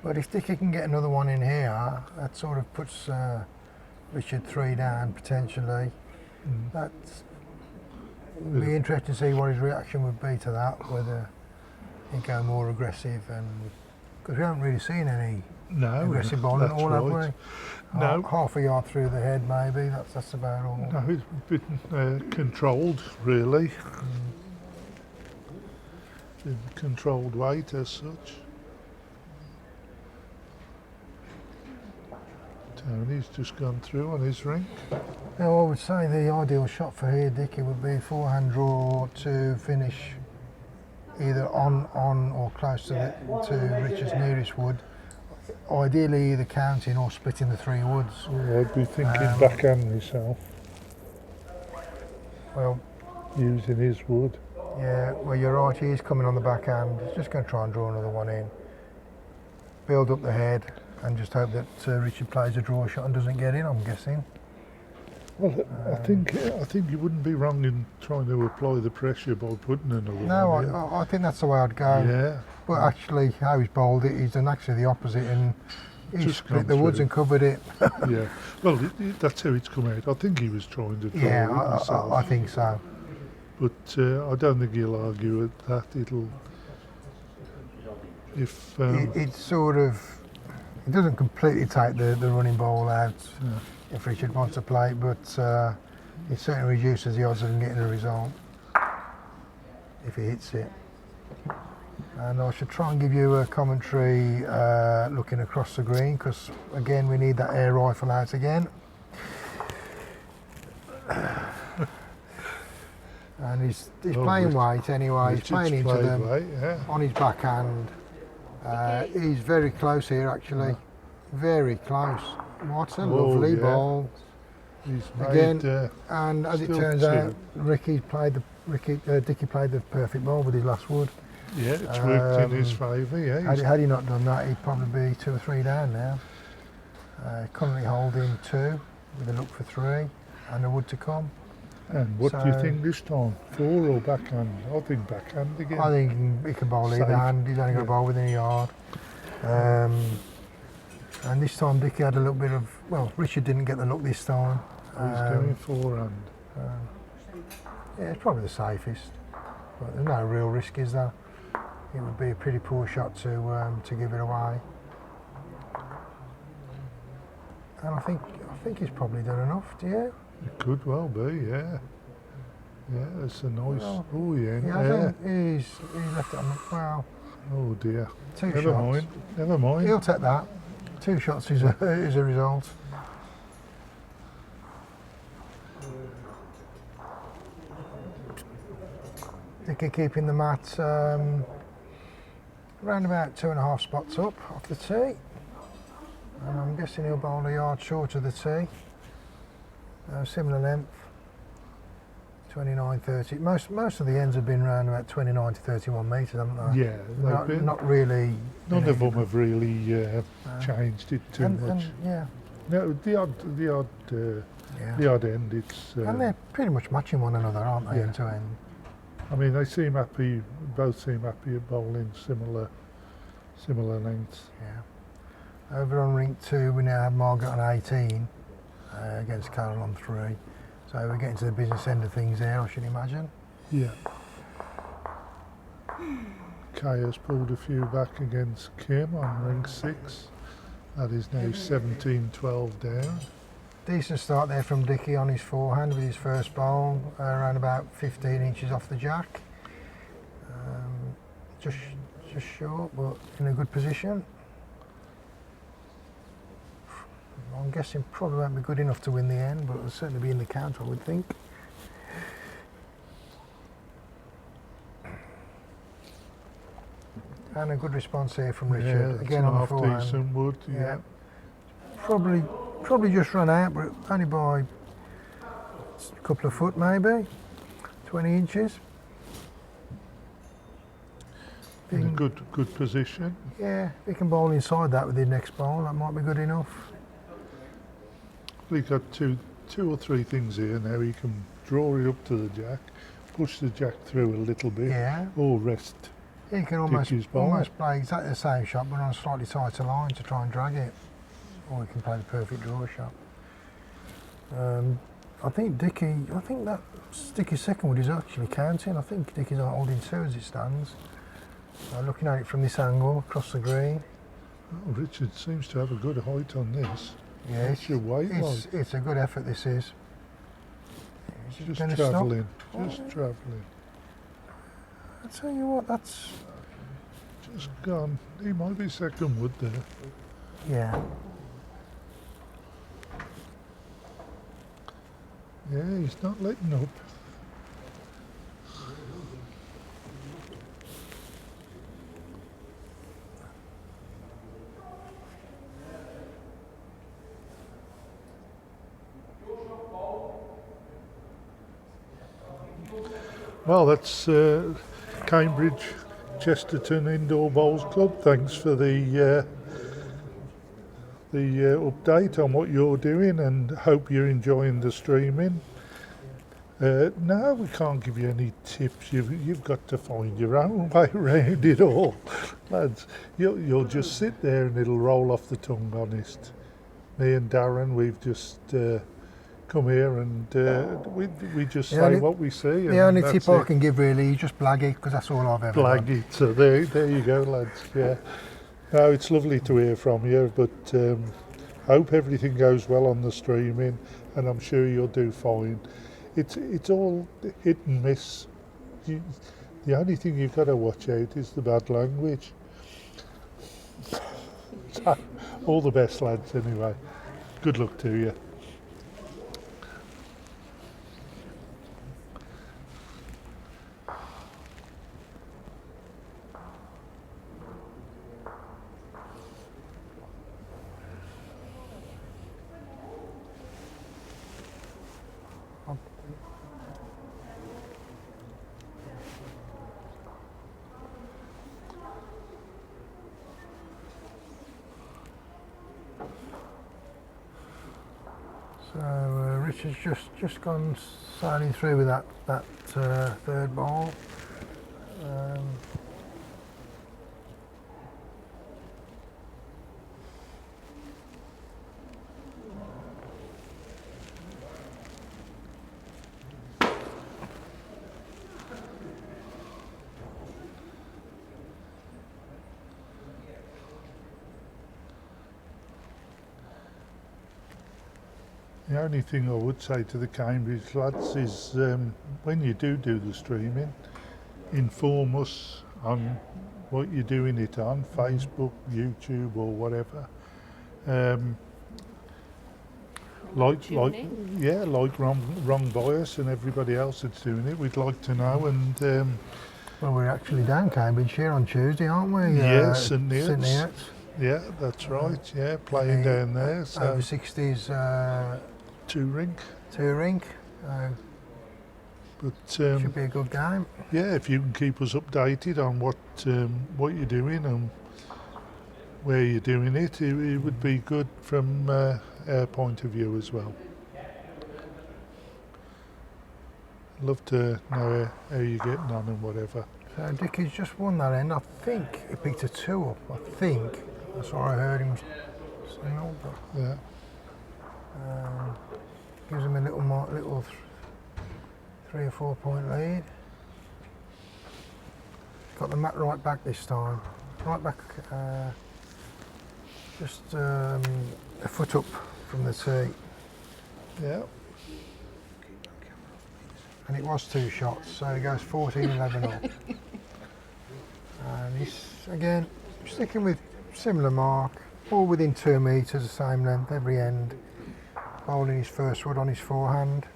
but if Dickie can get another one in here, that sort of puts Richard 3 down potentially. That's it'll be interesting to see what his reaction would be to that, whether he'd go more aggressive, and because we haven't really seen any No, aggressive bowling at that's all, have we? right. No. Half a yard through the head maybe, that's about all. No, it's been controlled, really. Been controlled weight as such. Tony's just gone through on his ring. Now I would say the ideal shot for here, Dickie, would be a forehand draw to finish either on or close to Richard's nearest wood. Ideally either counting or splitting the 3 woods. I'd be thinking backhand myself, Well, using his wood. yeah, well you're right, he is coming on the backhand. He's just going to try and draw another one in. Build up the head and just hope that Richard plays a draw shot and doesn't get in, I'm guessing. Well, I think you wouldn't be wrong in trying to apply the pressure by putting another No, one in. I think that's the way I'd go. Yeah. But actually, how he's bowled it, he's done actually the opposite, and he's Just split gone the woods through. and covered it. Yeah. Well, that's how it's come out. I think he was trying to draw Yeah, it himself. I think so. But I don't think he'll argue with that. If It sort of, it doesn't completely take the running ball out if Richard wants to play it, but it certainly reduces the odds of him getting a result if he hits it. And I should try and give you a commentary looking across the green, because again we need that air rifle out again. And he's playing weight anyway, he's playing into them weight, yeah. on his backhand. He's very close here actually, very close. What a Oh, lovely yeah. ball. He's Again, made, and as it still turns two. out, Dickie played the perfect ball with his last wood. yeah, it's worked in his Um, favour, yeah. he's- Had he not done that, he'd probably be 2 or 3 down now. Currently holding 2 with a look for 3 and a wood to come. And what do you So- think this time? 4 or backhand? I think backhand again. I think he can bowl either Safe. hand. He's only got a Yeah. bowl within a yard. And this time Dickie had a little bit of, well, Richard didn't get the look this time. He's going forehand. Yeah, it's probably the safest. But there's no real risk, is there? It would be a pretty poor shot to give it away. And I think he's probably done enough, do you? It could well be, yeah. Yeah, it's a nice. Well, oh, yeah. He yeah. hasn't. He's left it on the, well, Oh, dear. 2 Never shots. mind. Never mind. He'll take that. 2 shots is a result. Dickie keeping the mat around about 2.5 spots up off the tee. And I'm guessing he'll bowl a yard short of the tee. Similar length. 29, 30. Most of the ends have been around about 29 to 31 metres, haven't they? Yeah, they've been- Not really. none of them have really changed it too much. And, yeah, No, the odd yeah. the odd end. It's. And they're pretty much matching one another, aren't they, Yeah. end to end? I mean, they seem happy. Both seem happy at bowling similar lengths. Yeah. Over on rink 2, we now have Margaret on 18 against Carol on 3. So we're getting to the business end of things there, I should imagine. Yeah. Kay has pulled a few back against Kim on ring 6. That is now 17-12 down. Decent start there from Dickie on his forehand with his first bowl, around about 15 inches off the jack. Just short, but in a good position. I'm guessing probably won't be good enough to win the end, but it'll certainly be in the count, I would think. And a good response here from Richard, Yeah, again on the half forehand. decent wood. Yeah. Probably just run out, but only by a couple of foot maybe, 20 inches. In a good position. Yeah, if he can bowl inside that with his next bowl, that might be good enough. We've got two or three things here now. He can draw it up to the jack, push the jack through a little bit, Yeah, or rest. he can Dickie's ball. almost play exactly the same shot, but on a slightly tighter line to try and drag it. Or he can play the perfect draw shot. I think that Dickie's second wood is actually counting. I think Dickie's holding 2 as it stands. Looking at it from this angle, across the green. Oh, Richard seems to have a good height on this. Yeah, What's your weight like? it's a good effort, this is. Is it Just gonna stop? travelling, just travelling. I tell you what, that's... Just gone. He might be second wood there. Yeah. Yeah, he's not letting up. Well, that's Cambridge Chesterton Indoor Bowls Club. Thanks for the update on what you're doing, and hope you're enjoying the streaming. No, we can't give you any tips. You've got to find your own way around it all, lads. You'll just sit there and it'll roll off the tongue. Honest, me and Darren, we've just come here and we just say what we see. The only tip I can give really is just blag it, because that's all I've ever done. Blag it. So there you go, lads. Yeah. No, it's lovely to hear from you, but hope everything goes well on the streaming, and I'm sure you'll do fine. It's all hit and miss. The only thing you've got to watch out is the bad language. So, all the best, lads, anyway. Good luck to you. Rich has just gone sailing through with that third ball. The only thing I would say to the Cambridge lads is when you do the streaming, inform us on what you're doing it on, Facebook, YouTube or whatever. Like wrong bias and everybody else that's doing it, we'd like to know. And Well, we're actually down Cambridgeshire on Tuesday, aren't we? yes, St Neots. Neots. Yeah, that's right. Yeah, playing down there. So Over 60s two-rink. two-rink. But Should be a good game. yeah, if you can keep us updated on what you're doing and where you're doing it, it would be good from our point of view as well. Love to know how you're getting on and whatever. So Dickie's just won that end. I think he picked a 2 up. I think that's what I heard him signal. But Yeah. gives him a little 3 or 4 point lead. Got the mat right back this time. Right back, just a foot up from the tee. Yeah. And it was 2 shots, so he goes 14-11 up. And he's again sticking with similar mark, all within 2 metres, the same length every end. Bowling his first wood on his forehand.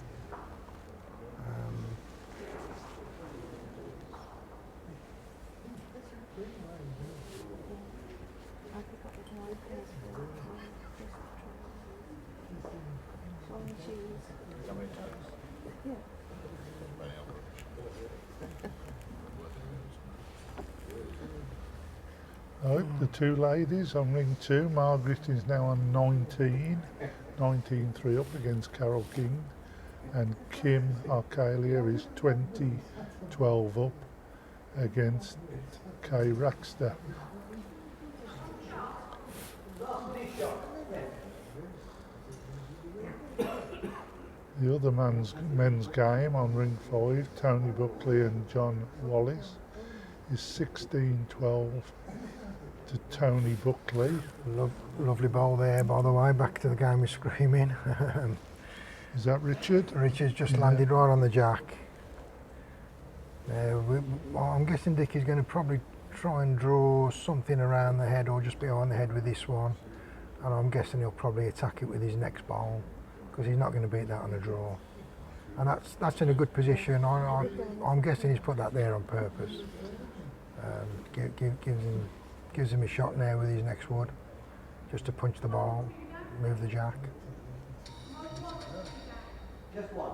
Right, the two ladies on ring 2. Margaret is now on 19-3 up against Carol King, and Kim Arcalia is 20-12 up against Kay Raxter. The other men's game on ring 5, Tony Buckley and John Wallace, is 16-12 to Tony Buckley. Lovely bowl there, by the way. Back to the game with screaming. Is that Richard? Richard's just landed right on the jack. I'm guessing Dickie's going to probably try and draw something around the head or just behind the head with this one. And I'm guessing he'll probably attack it with his next bowl because he's not going to beat that on a draw. And that's in a good position. I'm guessing he's put that there on purpose. Gives him a shot now with his next wood, just to punch the ball, move the jack. Just one.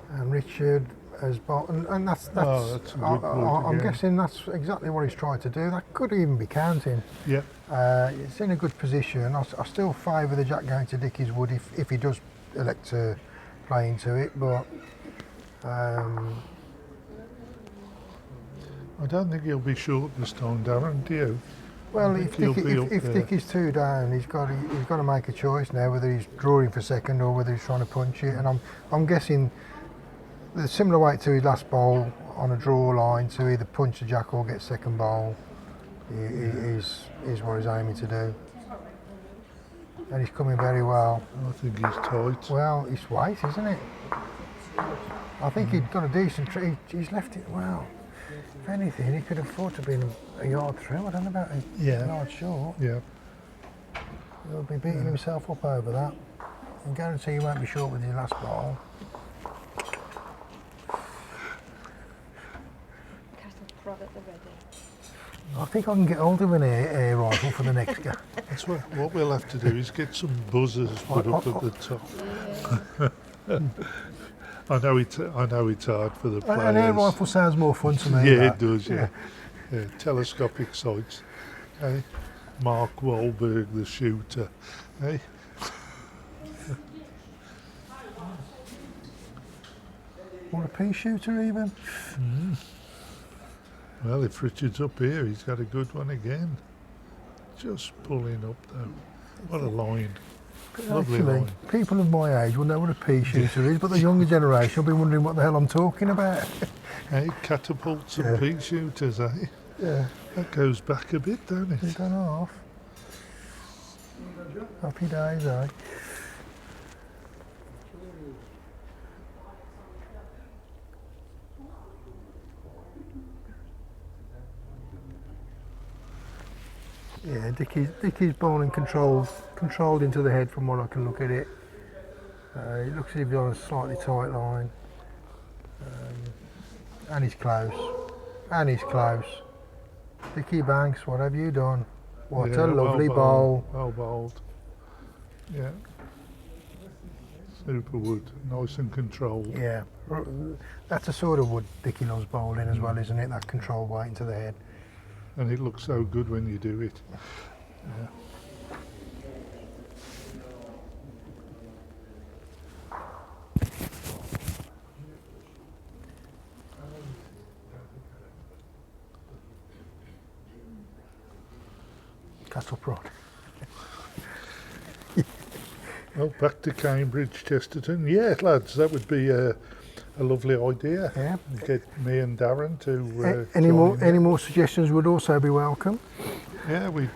And Richard has bowled, and that's Oh, that's a good wood I'm again. guessing that's exactly what he's tried to do. That could even be counting. Yeah. It's in a good position. I still favour the jack going to Dickie's wood if he does elect to play into it, but I don't think he'll be short this time, Darren, do you? well, I if think he'll be up there. Dickie's 2 down, he's got to make a choice now whether he's drawing for second or whether he's trying to punch it. And I'm guessing the similar weight to his last bowl on a draw line to either punch the jack or get second bowl is what he's aiming to do. And he's coming very well. I think he's tight. Well, it's weight, isn't it? I think he'd got a decent he's left it well. If anything, he could afford to be a yard through. I don't know about a yard short. Yeah. He'll be beating himself up over that. I guarantee he won't be short with his last ball. Cattle prod at the ready. I think I can get hold of an air rifle for the next game. That's what we'll have to do is get some buzzers put up at the top. I know it's hard for the players. An air rifle sounds more fun to me. Yeah, that. it does. Yeah. Telescopic sights. Hey, Mark Wahlberg, the shooter. Hey. Or a pea shooter even. Well, if Richard's up here, he's got a good one again. Just pulling up though. What a line. Lovely Actually, line. people of my age will know what a pea shooter is, but the younger generation will be wondering what the hell I'm talking about. Hey, catapults and pea shooters, eh? Yeah, That goes back a bit, don't we've it? gone off. Happy days, eh? Yeah, Dickie's bowling controlled into the head from what I can look at it. It looks as if he's on a slightly tight line. And he's close. And he's close. Dickie Banks, what have you done? What Yeah, a lovely well bowl. Well bowled. Yeah. Super wood. Nice and controlled. Yeah, that's a sort of wood Dickie loves bowling as well, isn't it? That controlled weight into the head. And it looks so good when you do it. Yeah. Castle Prod. Well, back to Cambridge, Chesterton. Yeah, lads, that would be a lovely idea. Yeah. Get me and Darren to Any join in. more suggestions would also be welcome. Yeah, we'd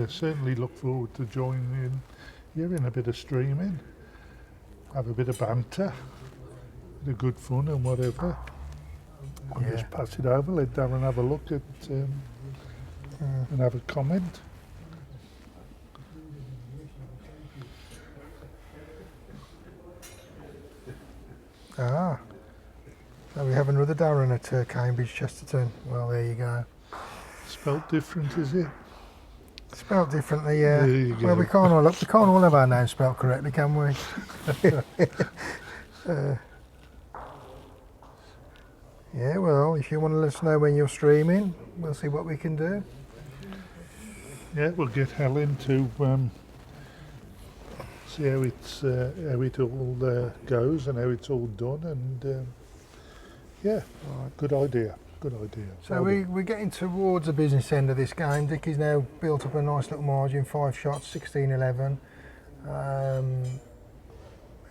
certainly look forward to joining in. You're in a bit of streaming, have a bit of banter, bit of good fun and whatever. I'll Yeah. just pass it over, let Darren have a look at and have a comment. Ah, so we have another Darren at Cambridge, Chesterton. Well, there you go. Spelt different, is it? Spelt differently, yeah. There you Well, go. we can't all have our names spelt correctly, can we? Yeah, well, if you want to let us know when you're streaming, we'll see what we can do. Yeah, we'll get Helen to see how it all goes and how it's all done, and yeah, good idea. Good idea. So we're getting towards the business end of this game. Dickie's now built up a nice little margin, 5 shots, 16-11.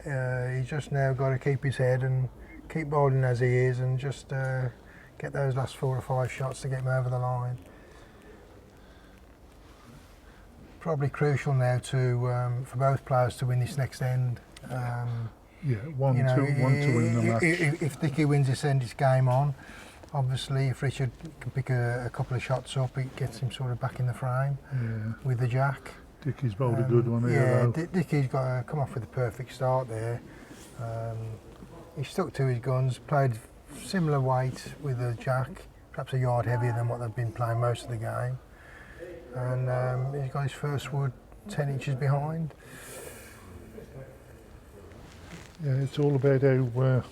He's just now got to keep his head and keep bowling as he is, and just get those last 4 or 5 shots to get him over the line. Probably crucial now to for both players to win this next end. Yeah, one to win the match. If Dickie wins this end, it's game on. Obviously, if Richard can pick a couple of shots up, it gets him sort of back in the frame with the jack. Dickie's bowled a good one here. Yeah, though. Dickie's got to come off with a perfect start there. He stuck to his guns, played similar weight with the jack, perhaps a yard heavier than what they've been playing most of the game. And he's got his first wood 10 inches behind. Yeah, it's all about how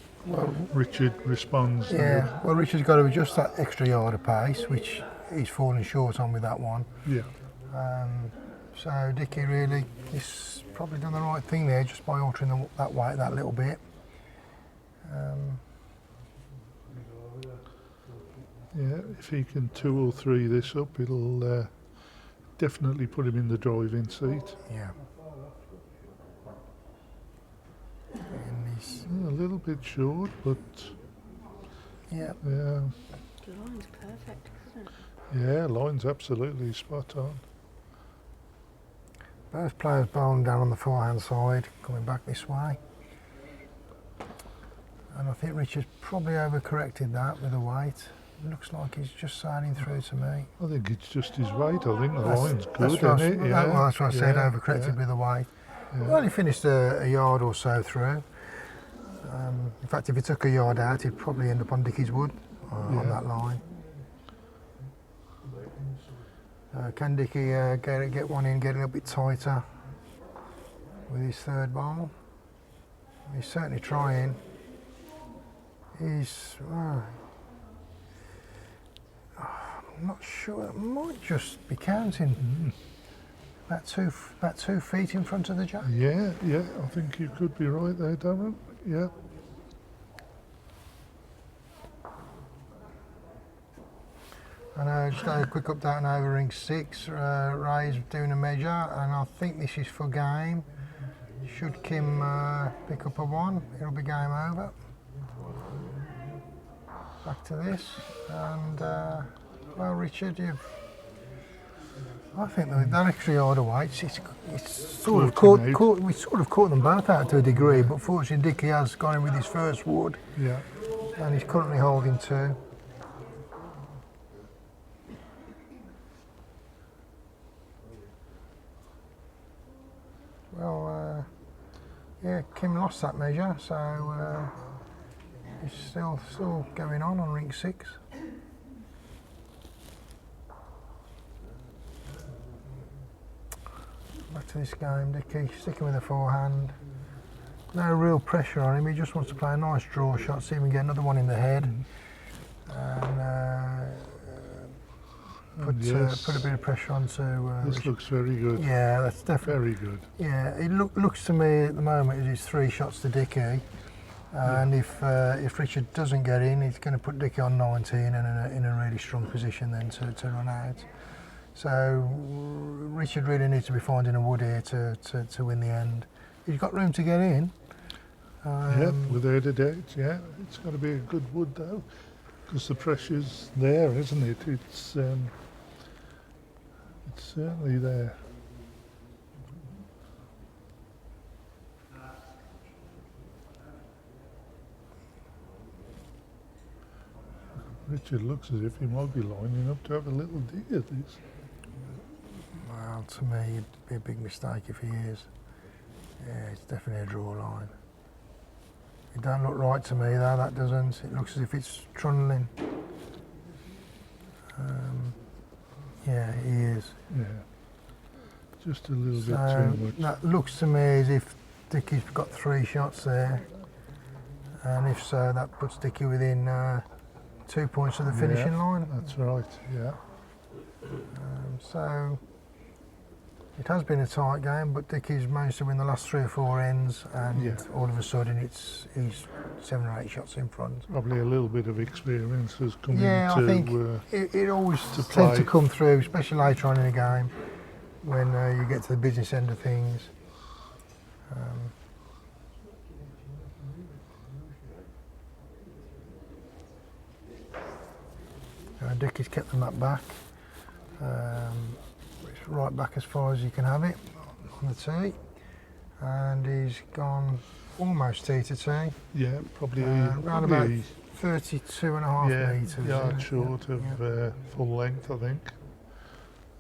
Richard responds. Yeah, well, Richard's got to adjust that extra yard of pace, which he's fallen short on with that one. Yeah. So Dickie really, he's probably done the right thing there just by altering that weight that little bit. Yeah, if he can 2 or 3 this up, it'll definitely put him in the driving seat. Yeah. And he's, A little bit short, but yeah. yeah, The line's perfect, isn't it? yeah, line's absolutely spot on. Both players bowling down on the forehand side, coming back this way. And I think Richard's probably overcorrected that with the weight. It looks like he's just sailing through to me. I think it's just his weight. I think the That's- line's that's good, what I isn't s- it? well, that's what I said, yeah, overcorrected yeah, with the weight. yeah. Well, he finished a yard or so through. In fact, if he took a yard out, he'd probably end up on Dickie's wood on Yeah. that line. Can Dickie get one in, get a little bit tighter with his third ball? He's certainly trying. He's I'm not sure. It might just be counting. About 2 feet in front of the jack. Yeah, I think you could be right there, Darren. Yeah. And just a quick update on over ring 6. Ray's doing a measure, and I think this is for game. Should Kim pick up a 1, it'll be game over. Back to this, and well, Richard, I think they're actually harder weights. It's sort of we sort of caught them both out to a degree, but fortunately Dickie has gone in with his first wood, Yeah. and he's currently holding 2. Well, yeah, Kim lost that measure, so it's still going on ring 6. Back to this game, Dickie sticking with the forehand. No real pressure on him, he just wants to play a nice draw shot, see if he can get another one in the head. And put a bit of pressure onto This Richard. looks very good. Yeah, that's definitely Very good. Yeah, it looks to me at the moment as it's 3 shots to Dickie, and if Richard doesn't get in, he's going to put Dickie on 19 and in a really strong position then to run out. So Richard really needs to be finding a wood here to win the end. He's got room to get in. Yeah, without a doubt. Yeah, it's got to be a good wood though, because the pressure's there, isn't it? It's certainly there. Richard looks as if he might be lining up to have a little dig at this. Well, to me, it'd be a big mistake if he is. Yeah, it's definitely a draw line. It don't look right to me though, that doesn't. It looks as if it's trundling. Yeah, he is. Yeah, just a little bit So too much. that looks to me as if Dickie's got 3 shots there. And if so, that puts Dickie within 2 points of the finishing line. That's right. Yeah. So it has been a tight game, but Dickie's managed to win the last 3 or 4 ends, and all of a sudden he's 7 or 8 shots in front. Probably a little bit of experience has come Yeah, into. I think it always to tends to play. come through, especially later on in the game when you get to the business end of things. Dickie's kept the mat back. It's right back as far as you can have it on the tee, and he's gone almost tee to tee. Yeah, probably Around about 32.5 yeah, metres. yard yeah, short yeah, of yeah. full length, I think,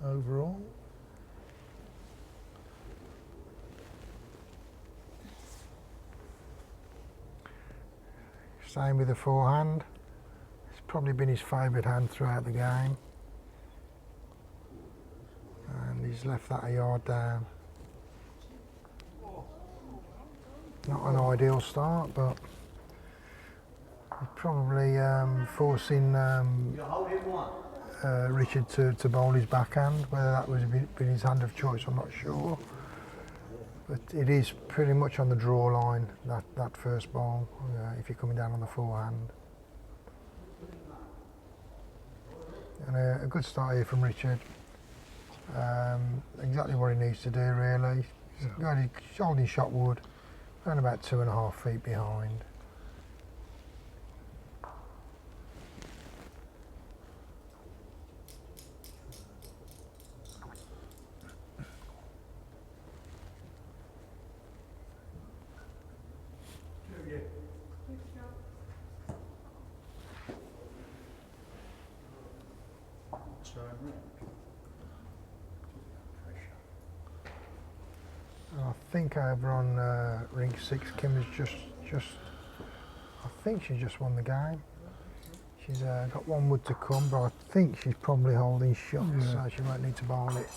overall. Same with the forehand. It's probably been his favourite hand throughout the game. And he's left that a yard down. Not an ideal start, but he's probably forcing Richard to bowl his backhand. Whether that was been his hand of choice, I'm not sure. But it is pretty much on the draw line, that first ball, if you're coming down on the forehand. And a good start here from Richard. Exactly what he needs to do, really. He's holding shot wood, around about 2.5 feet behind. I think over on ring 6, Kim has just, I think she just won the game. She's got one wood to come, but I think she's probably holding shut, Yeah. so she won't need to bowl it.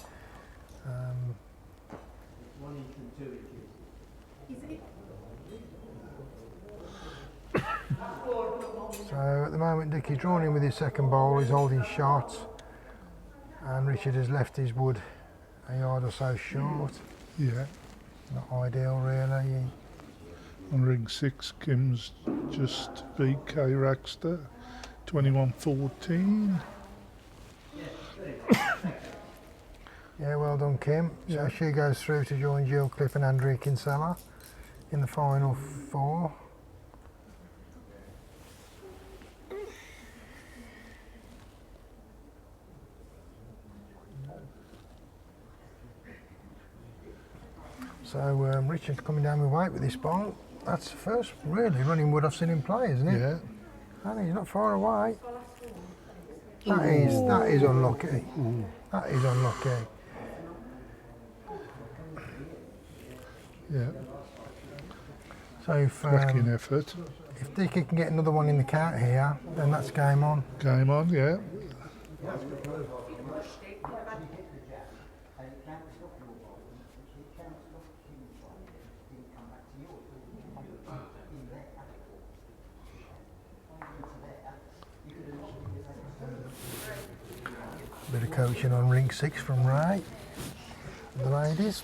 1 inch and 2 inches. So at the moment Dickie's drawn in with his second bowl, he's holding short, and Richard has left his wood a yard or so short. Yeah. Not ideal really. On ring 6, Kim's just beat K Raxter, 21-14. Yeah, well done Kim. Yeah. So she goes through to join Jill Cliff and Andrea Kinsella in the final 4. So Richard's coming down with weight with this bowl. That's the first really running wood I've seen him play, isn't it? Yeah. And he's not far away. That is unlucky. That is unlucky. Yeah. So if Cracking effort. if Dickie can get another one in the count here, then that's game on. Game on, yeah. Bit of coaching on ring 6 from Ray. The ladies.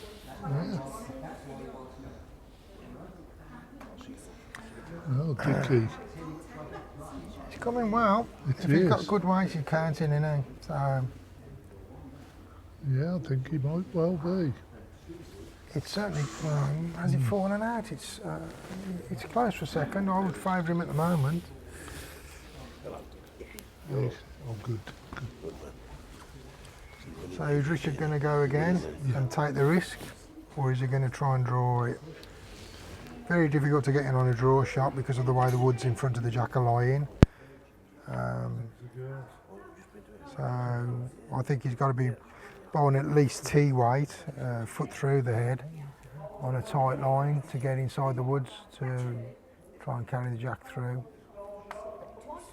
Oh, Dickie. It's coming well. It If he's got is. good weight, he's counting, isn't he? So Yeah, I think he might well be. it's certainly has it fallen out? It's close for second. I would favour him at the moment. Yeah. Oh, good. So is Richard going to go again and take the risk, or is he going to try and draw it? Very difficult to get in on a draw shot because of the way the wood's in front of the jack are lying. So I think he's got to be bowling at least T weight, foot through the head, on a tight line to get inside the woods to try and carry the jack through,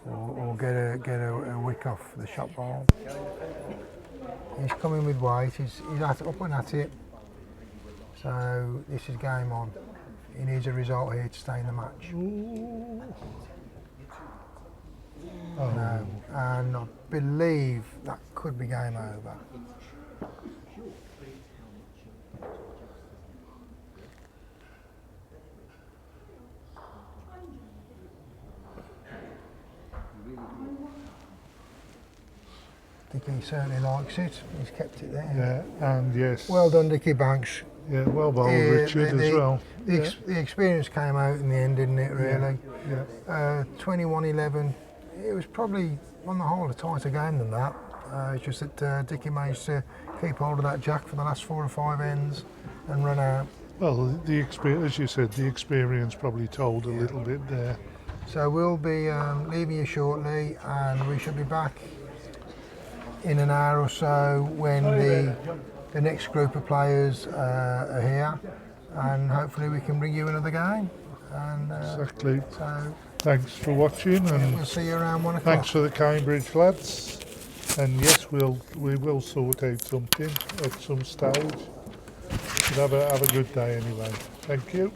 or get a wick off the shot ball. He's coming with weight, he's up and at it, so this is game on. He needs a result here to stay in the match. Oh, No, and I believe that could be game over. Dickie certainly likes it. He's kept it there. yeah, and yes. Well done, Dickie Banks. Yeah, well bowled, Yeah, Richard, as well. The experience came out in the end, didn't it, really? Yeah. 21-11. It was probably, on the whole, a tighter game than that. It's just that Dickie managed to keep hold of that jack for the last 4 or 5 ends and run out. Well, the experience, as you said, the experience probably told a little bit there. So we'll be leaving you shortly, and we should be back in an hour or so when the next group of players are here, and hopefully we can bring you another game. And Exactly. so Thanks for watching, and we'll see you around 1 o'clock. thanks for the Cambridge lads. And yes, we will sort out something at some stage. But have a good day anyway. Thank you.